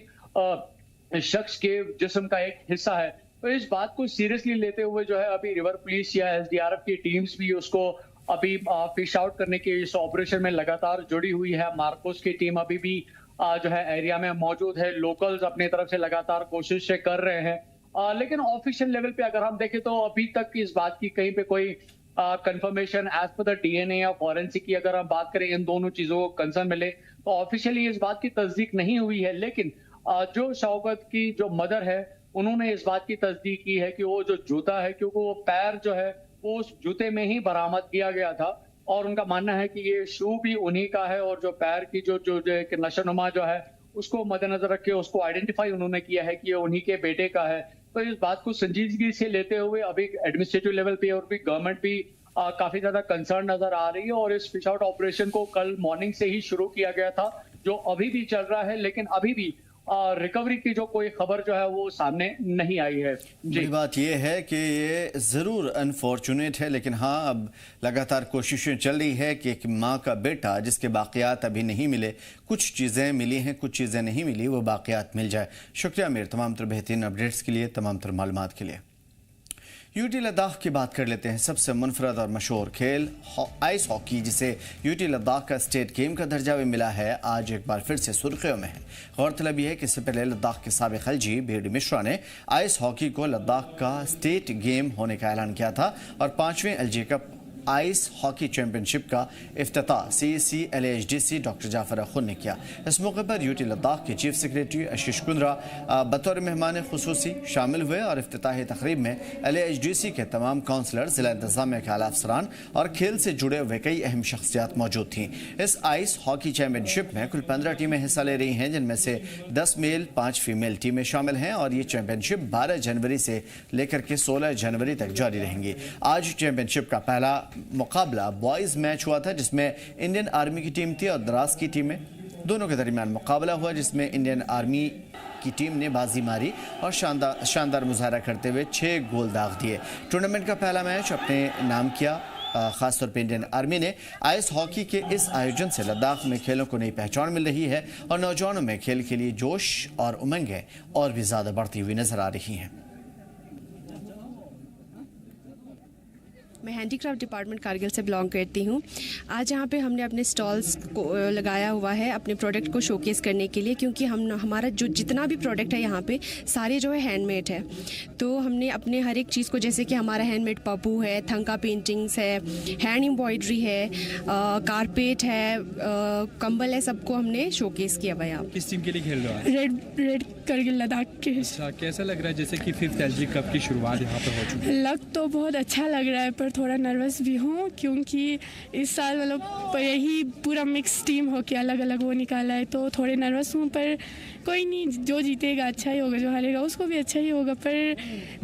शख्स के जिस्म का एक हिस्सा है। तो इस बात को सीरियसली लेते हुए जो है अभी रिवर पुलिस या एसडीआरएफ की टीम्स भी उसको अभी फिश आउट करने के इस ऑपरेशन में लगातार जुड़ी हुई है। मार्कोस की टीम अभी भी जो है एरिया में मौजूद है। लोकल्स अपनी तरफ से लगातार कोशिश कर रहे हैं, लेकिन ऑफिशियल लेवल पे अगर हम देखें तो अभी तक इस बात की कहीं पे कोई confirmation as per the DNA या फॉरेंसिक की अगर हम बात करें इन दोनों चीजों को कंसर्न मिले तो ऑफिशियली इस बात की तस्दीक नहीं हुई है। लेकिन जो शौकत की जो मदर है उन्होंने इस बात की तस्दीक की है कि वो जो जूता है, क्योंकि वो पैर जो है वो उस जूते में ही बरामद किया गया था और उनका मानना है कि ये शू भी उन्हीं का है और जो पैर की जो नशोनुमा जो है उसको मद्देनजर रख के उसको आइडेंटिफाई उन्होंने किया है कि ये उन्हीं के बेटे का है। तो इस बात को संजीदगी से लेते हुए अभी एडमिनिस्ट्रेटिव लेवल पे और भी गवर्नमेंट भी काफी ज्यादा कंसर्न नजर आ रही है और इस फिश आउट ऑपरेशन को कल मॉर्निंग से ही शुरू किया गया था जो अभी भी चल रहा है, लेकिन अभी भी रिकवरी की जो कोई खबर जो है वो सामने नहीं आई है। बड़ी बात यह है कि ये ज़रूर अनफॉर्चुनेट है, लेकिन हाँ अब लगातार कोशिशें चल रही है कि एक माँ का बेटा जिसके बाक़ियात अभी नहीं मिले, कुछ चीज़ें मिली हैं कुछ चीज़ें नहीं मिली, वो बाक़ियात मिल जाए। शुक्रिया मेरे तमाम तर बेहतरीन अपडेट्स के लिए, तमाम तर मालूमात के लिए। यूटी लद्दाख की बात कर लेते हैं। सबसे मुनफरद और मशहूर खेल आइस हॉकी, जिसे यूटी लद्दाख का स्टेट गेम का दर्जा भी मिला है, आज एक बार फिर से सुर्खियों में है। गौरतलब यह है कि इससे पहले लद्दाख के साबिक खलजी बीडी मिश्रा ने आइस हॉकी को लद्दाख का स्टेट गेम होने का ऐलान किया था और 5वें LG cup ice hockey championship का इफ्तिताह CEC LAHDC doctor Jafar Akhun ने किया। इस मौके पर यूटी लद्दाख के चीफ सेक्रेटरी आशीष कुंद्रा बतौर मेहमान खुसूसी शामिल हुए और इफ्तिताही तकरीब में LAHDC के तमाम काउंसलर, जिला इंतजामिया के आला अफसरान और खेल से जुड़े हुए कई अहम शख्सियात मौजूद थीं। इस आइस हॉकी चैंपियनशिप में कुल 15 टीमें हिस्सा ले रही हैं, जिनमें से 10 मेल 5 फीमेल टीमें शामिल हैं और ये चैंपियनशिप 12 जनवरी से लेकर के 16 जनवरी तक जारी रहेंगी। आज चैंपियनशिप का पहला मुकाबला बॉयज मैच हुआ था, जिसमें इंडियन आर्मी की टीम थी और द्रास की टीमें, दोनों के दरमियान मुकाबला हुआ जिसमें इंडियन आर्मी की टीम ने बाजी मारी और शानदार मुजाहरा करते हुए 6 गोल दाग दिए। टूर्नामेंट का पहला मैच अपने नाम किया। खासतौर पर इंडियन आर्मी ने आइस हॉकी के इस आयोजन से लद्दाख में खेलों को नई पहचान मिल रही है और नौजवानों में खेल के लिए जोश और उमंगें और भी ज़्यादा बढ़ती हुई नजर आ रही हैं। मैं हैंडीक्राफ्ट डिपार्टमेंट कारगिल से बिलोंग करती हूँ। आज यहाँ पे हमने अपने स्टॉल्स को लगाया हुआ है अपने प्रोडक्ट को शोकेस करने के लिए, क्योंकि हमारा जो जितना भी प्रोडक्ट है यहाँ पे सारे जो है हैंडमेड है। तो हमने अपने हर एक चीज़ को, जैसे कि हमारा हैंडमेड पप्पू है, थंका पेंटिंग्स है, हैंड एम्ब्रॉयडरी है, कारपेट है, कंबल है, सबको हमने शोकेस किया हुआ है। आप किस टीम के लिए खेल रहे हो? रेड करगिल लद्दाख के। अच्छा, कैसा लग रहा है जैसे कि 5th LG कप की शुरुआत यहाँ पर हो चुकी है? लग तो बहुत अच्छा लग रहा है, पर थोड़ा नर्वस भी हूँ, क्योंकि इस साल मतलब यही पूरा मिक्स टीम हो के अलग अलग वो निकाला है, तो थोड़े नर्वस हूँ। पर कोई नहीं, जो जीतेगा अच्छा ही होगा, जो हारेगा उसको भी अच्छा ही होगा। पर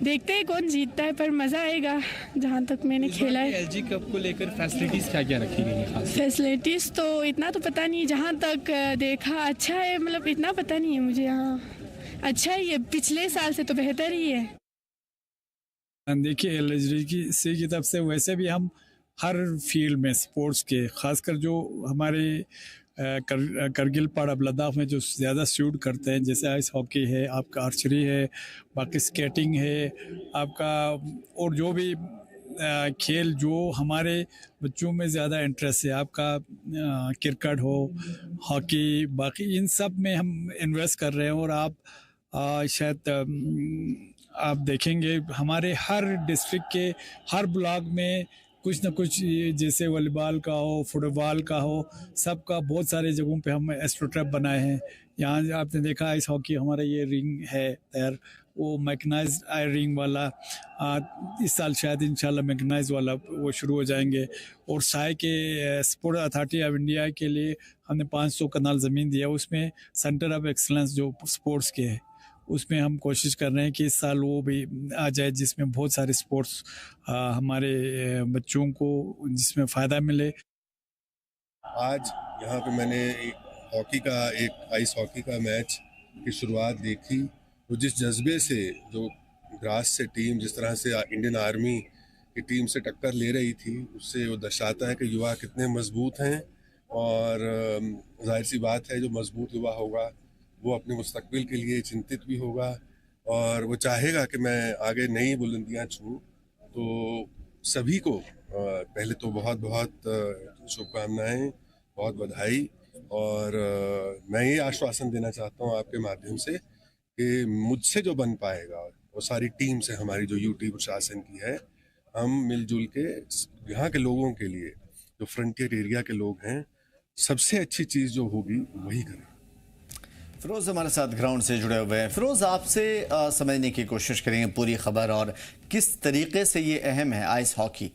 देखते हैं कौन जीतता है, पर मज़ा आएगा। जहाँ तक मैंने खेला है LG कप को लेकर फैसिलिटीज़ क्या क्या रखी गई हैं? फैसिलिटीज़ तो इतना तो पता नहीं, जहाँ तक देखा अच्छा है, मतलब इतना पता नहीं है मुझे। यहाँ अच्छा ही है, पिछले साल से तो बेहतर ही है। देखिए, LG की तरफ से वैसे भी हम हर फील्ड में स्पोर्ट्स के, खासकर जो हमारे करगिल पार्ट ऑफ लद्दाख में जो ज़्यादा सूट करते हैं, जैसे आइस हॉकी है, आपका आर्चरी है, बाकी स्केटिंग है आपका, और जो भी खेल जो हमारे बच्चों में ज़्यादा इंटरेस्ट है, आपका क्रिकेट हो, हॉकी, बाकी इन सब में हम इन्वेस्ट कर रहे हैं। और आप शायद आप देखेंगे हमारे हर डिस्ट्रिक्ट के हर ब्लॉक में कुछ ना कुछ, जैसे वॉलीबॉल का हो, फुटबॉल का हो, सबका बहुत सारे जगहों पे हम एस्ट्रोट्रैप बनाए हैं। यहाँ आपने देखा आइस हॉकी, हमारा ये रिंग है तैयार, वो मैकनाइज्ड रिंग वाला इस साल शायद इंशाल्लाह मैकनाइज्ड वाला वो शुरू हो जाएंगे। और साय के स्पोर्ट अथॉरिटी ऑफ इंडिया के लिए हमने 500 कनाल ज़मीन दिया, उसमें सेंटर ऑफ एक्सलेंस जो स्पोर्ट्स के है, उसमें हम कोशिश कर रहे हैं कि इस साल वो भी आ जाए, जिसमें बहुत सारे स्पोर्ट्स हमारे बच्चों को जिसमें फ़ायदा मिले। आज यहाँ पे मैंने एक आइस हॉकी का मैच की शुरुआत देखी, तो जिस जज्बे से जो ग्रास से टीम जिस तरह से इंडियन आर्मी की टीम से टक्कर ले रही थी, उससे वो दर्शाता है कि युवा कितने मजबूत हैं। और जाहिर सी बात है, जो मजबूत युवा होगा वो अपने मुस्तकबिल के लिए चिंतित भी होगा और वो चाहेगा कि मैं आगे नई बुलंदियां छूं। तो सभी को पहले तो बहुत बहुत शुभकामनाएं, बहुत बधाई। और मैं ये आश्वासन देना चाहता हूं आपके माध्यम से कि मुझसे जो बन पाएगा, वो सारी टीम से हमारी जो यूटी प्रशासन की है, हम मिलजुल के यहाँ के लोगों के लिए, जो फ्रंटियर एरिया के लोग हैं, सबसे अच्छी चीज़ जो होगी वही करें। फिरोज हमारे साथ ग्राउंड से जुड़े हुए हैं। फिरोज, आपसे समझने की कोशिश करेंगे पूरी खबर और किस तरीके से ये अहम है आइस हॉकी।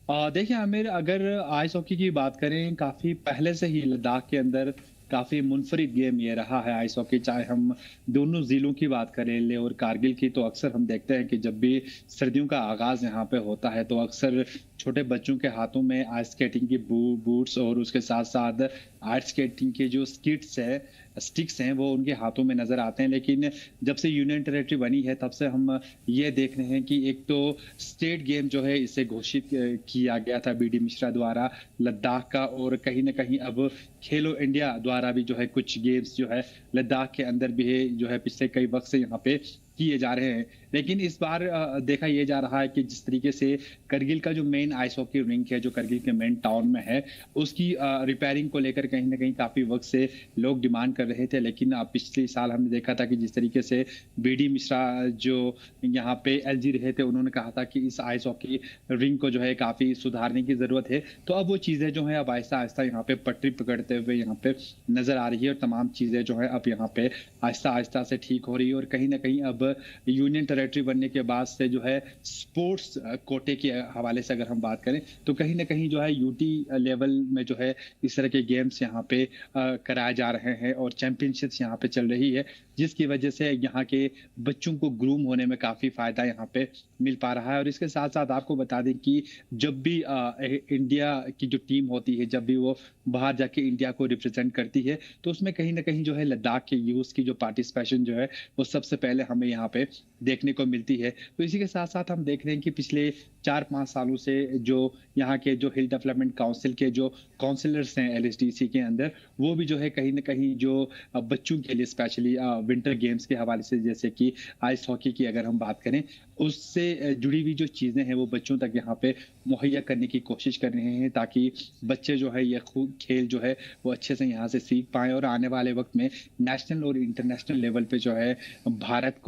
देखिए आमिर, अगर आइस हॉकी की बात करें, काफ़ी पहले से ही लद्दाख के अंदर काफ़ी मुनफरिद गेम ये रहा है आइस हॉकी। चाहे हम दोनों ज़िलों की बात करें, लेह और कारगिल की, तो अक्सर हम देखते हैं कि जब भी सर्दियों का आगाज़ यहाँ पे होता है तो अक्सर छोटे बच्चों के हाथों में आइस स्केटिंग की बूट्स और उसके साथ साथ आइस स्केटिंग के जो स्टिक्स हैं वो उनके हाथों में नजर आते हैं। लेकिन जब से यूनियन टेरिटरी बनी है तब से हम ये देख रहे हैं कि एक तो स्टेट गेम जो है इसे घोषित किया गया था BD मिश्रा द्वारा लद्दाख का, और कहीं ना कहीं अब खेलो इंडिया द्वारा भी जो है कुछ गेम्स जो है लद्दाख के अंदर भी जो है पिछले कई वक्त से यहाँ पे किए जा रहे हैं। लेकिन इस बार देखा यह जा रहा है कि जिस तरीके से करगिल का जो मेन आइस हॉकी रिंक है, जो करगिल के मेन टाउन में है, उसकी रिपेयरिंग को लेकर कहीं ना कहीं काफी वक्त से लोग डिमांड कर रहे थे। लेकिन पिछले साल हमने देखा था कि जिस तरीके से BD मिश्रा जो यहाँ पे LG रहे थे, उन्होंने कहा था कि इस आइस हॉकी रिंग को जो है काफी सुधारने की जरूरत है। तो अब वो चीजें जो है अब आहिस्ता आहिस्ता यहाँ पे पटरी पकड़ते हुए यहाँ पे नजर आ रही है, और तमाम चीजें जो है अब यहाँ पे आहिस्ता आहिस्ता से ठीक हो रही है। और कहीं ना कहीं अब यूनियन टेरिटरी बनने के बाद से जो है स्पोर्ट्स कोटे के हवाले से अगर हम बात करें तो कहीं ना कहीं जो है यूटी लेवल में जो है इस तरह के गेम्स यहाँ पे कराए जा रहे हैं और चैंपियनशिप्स यहाँ पे चल रही है, जिसकी वजह से यहाँ के बच्चों को ग्रूम होने में काफी फायदा यहाँ पे मिल पा रहा है। और इसके साथ साथ आपको बता दें कि जब भी इंडिया की जो टीम होती है, जब भी वो बाहर जाके इंडिया को रिप्रेजेंट करती है, तो उसमें कहीं ना कहीं जो है लद्दाख के यूथ की जो पार्टिसिपेशन जो है वो सबसे पहले हमें यहाँ यहाँ पे देखने को मिलती है। तो इसी के साथ साथ हम देख रहे हैं कि पिछले 4-5 सालों से जो यहाँ के जो हिल डेवलपमेंट काउंसिल के जो काउंसिलर्स हैं LSDC के अंदर, वो भी जो है कहीं ना कहीं जो बच्चों के लिए स्पेशली विंटर गेम्स के हवाले से, जैसे कि आइस हॉकी की अगर हम बात करें, उससे जुड़ी हुई जो चीज़ें हैं वो बच्चों तक यहाँ पे मुहैया करने की कोशिश कर रहे हैं, ताकि बच्चे जो है ये खूब खेल जो है वो अच्छे से यहाँ से सीख पाएँ और आने वाले वक्त में नेशनल और इंटरनेशनल लेवल पे जो है भारत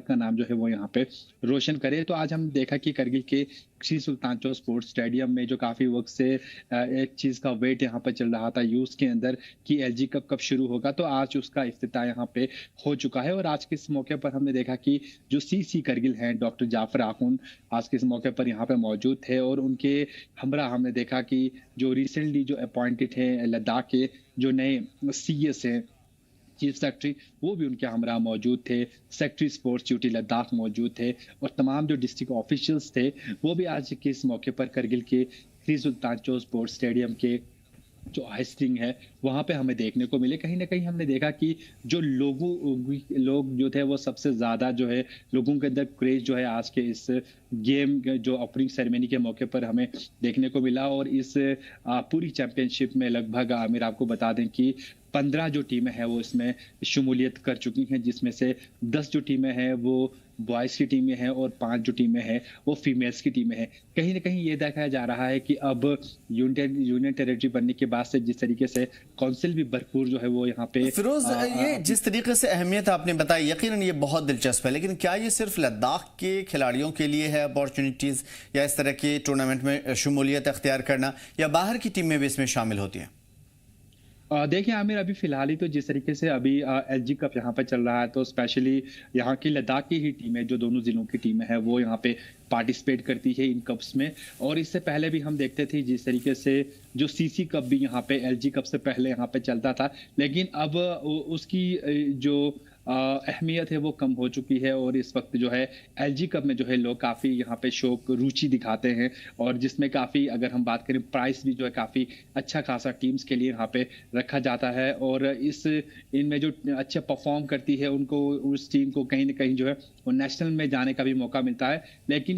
का नाम जो है वो यहाँ पे रोशन करे। तो आज हम देखा कि करगिल के श्री सुल्तान चौक स्पोर्ट्स स्टेडियम में जो काफी वक्त से एक चीज का वेट यहाँ पर चल रहा था यूथ के अंदर कि LG कप कब शुरू होगा, तो आज उसका इफ्तिताह यहाँ पे हो चुका है। और आज के इस मौके पर हमने देखा कि जो CC करगिल हैं डॉक्टर जाफर आखून आज के इस मौके पर यहाँ पे मौजूद थे, और उनके हमरा हमने देखा कि जो रिसेंटली जो अपॉइंटेड हैं लद्दाख के जो नए CS हैं चीफ सेक्रेटरी, वो भी उनके हमरा मौजूद थे। सेक्रेटरी स्पोर्ट्स ड्यूटी लद्दाख मौजूद थे, और तमाम जो डिस्ट्रिक्ट ऑफिशियल्स थे वो भी आज के इस मौके पर करगिल के श्री सुल्तान चौक स्पोर्ट्स स्टेडियम के जो आइस रिंग है वहाँ पे हमें देखने को मिले। कहीं ना कहीं हमने देखा कि जो लोग जो थे वो सबसे ज़्यादा जो है लोगों के अंदर क्रेज जो है आज के इस गेम जो ओपनिंग सेरेमनी के मौके पर हमें देखने को मिला। और इस पूरी चैंपियनशिप में लगभग आमिर आपको बता दें कि 15 जो टीमें हैं वो इसमें शमूलियत कर चुकी हैं, जिसमें से 10 जो टीमें हैं वो बॉयज़ की टीमें हैं और 5 जो टीमें हैं वो फीमेल्स की टीमें हैं। कहीं ना कहीं ये देखा जा रहा है कि अब यूनियन टेरिटरी बनने के बाद से जिस तरीके से काउंसिल भी भरपूर जो है वो यहाँ पे फिरोज, ये जिस तरीके से अहमियत आपने बताई यकीनन ये बहुत दिलचस्प है, लेकिन क्या ये सिर्फ लद्दाख के खिलाड़ियों के लिए है अपॉर्चुनिटीज़, या इस तरह के टूर्नामेंट में शमूलियत अख्तियार करना, या बाहर की टीमें भी इसमें शामिल होती हैं? देखिए आमिर, अभी फिलहाल ही तो जिस तरीके से अभी LG कप यहाँ पे चल रहा है, तो स्पेशली यहाँ की लद्दाख की ही टीमें जो दोनों जिलों की टीमें हैं वो यहाँ पे पार्टिसिपेट करती है इन कप्स में। और इससे पहले भी हम देखते थे जिस तरीके से जो CC कप भी यहाँ पे LG कप से पहले यहाँ पे चलता था, लेकिन अब उसकी जो अहमियत है वो कम हो चुकी है। और इस वक्त जो है LG कप में जो है लोग काफ़ी यहाँ पे शौक रुचि दिखाते हैं, और जिसमें काफ़ी अगर हम बात करें प्राइस भी जो है काफ़ी अच्छा खासा टीम्स के लिए यहाँ पे रखा जाता है। और इनमें जो अच्छा परफॉर्म करती है उनको, उस टीम को कहीं ना कहीं जो है वो नेशनल में जाने का भी मौका मिलता है। लेकिन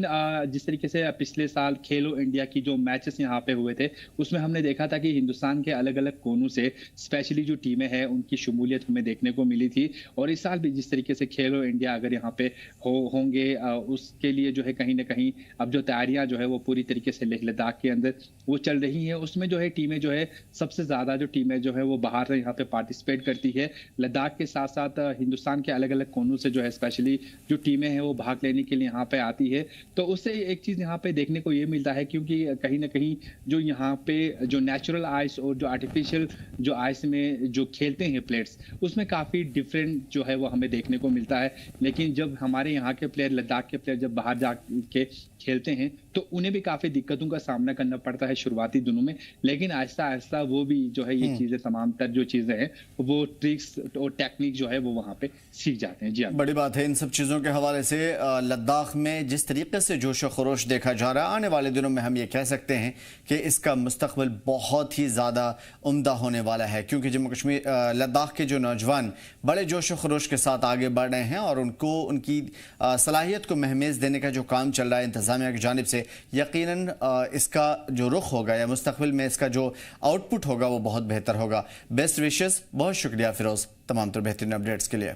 जिस तरीके से पिछले साल खेलो इंडिया की जो मैचेस यहाँ पे हुए थे उसमें हमने देखा था कि हिंदुस्तान के अलग अलग कोनों से स्पेशली जो टीमें हैं उनकी शमूलियत हमें देखने को मिली थी। और इस साल भी जिस तरीके से खेलो इंडिया अगर यहाँ पे होंगे उसके लिए जो है कहीं ना कहीं अब जो तैयारियां जो है वो पूरी तरीके से लेह लद्दाख के अंदर वो चल रही हैं। उसमें जो है टीमें जो है सबसे ज़्यादा जो टीमें जो है वो बाहर से यहाँ पे पार्टिसिपेट करती है। लद्दाख के साथ साथ हिंदुस्तान के अलग अलग कोनों से जो है स्पेशली जो टीमें हैं वो भाग लेने के लिए यहाँ पे आती है। तो उससे एक चीज़ यहाँ पे देखने को ये मिलता है, क्योंकि कहीं ना कहीं जो यहाँ पे जो नेचुरल आइस और जो आर्टिफिशियल जो आइस में जो खेलते हैं प्लेयर्स, उसमें काफ़ी डिफरेंट जो है वो हमें देखने को मिलता है। लेकिन जब हमारे यहाँ के प्लेयर, लद्दाख के प्लेयर जब बाहर जा के खेलते हैं तो उन्हें भी काफ़ी दिक्कतों का सामना करना पड़ता है शुरुआती दिनों में, लेकिन आहिस्ता आहिस्ता वो भी जो है ये चीज़ें तमाम तर जो चीज़ें हैं वो ट्रिक्स और टेक्निक जो है वो वहाँ पे सीख जाते हैं। जी हाँ, बड़ी बात है। इन सब चीज़ों के हवाले से लद्दाख में जिस तरीके से जोश व खरोश देखा जा रहा है, आने वाले दिनों में हम ये कह सकते हैं कि इसका मुस्तकबिल बहुत ही ज़्यादा उम्दा होने वाला है, क्योंकि जम्मू कश्मीर लद्दाख के जो नौजवान बड़े जोश व खरोश के साथ आगे बढ़ रहे हैं और उनको उनकी सलाहियत को महमेज़ देने का जो काम चल रहा है इंतज़ामिया की जानिब से, यकीनन इसका जो रुख होगा या मुस्तकबिल में इसका जो आउटपुट होगा वो बहुत बेहतर होगा। Best wishes. बहुत शुक्रिया फिरोज़ तमाम तर बेहतरीन अपडेट्स के लिए।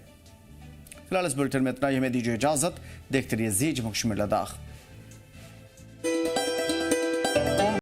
फिलहाल इस बुलेटिन में इतना ही, हमें दीजिए इजाज़त। देखते रहिए ज़ी जम्मू कश्मीर लद्दाख।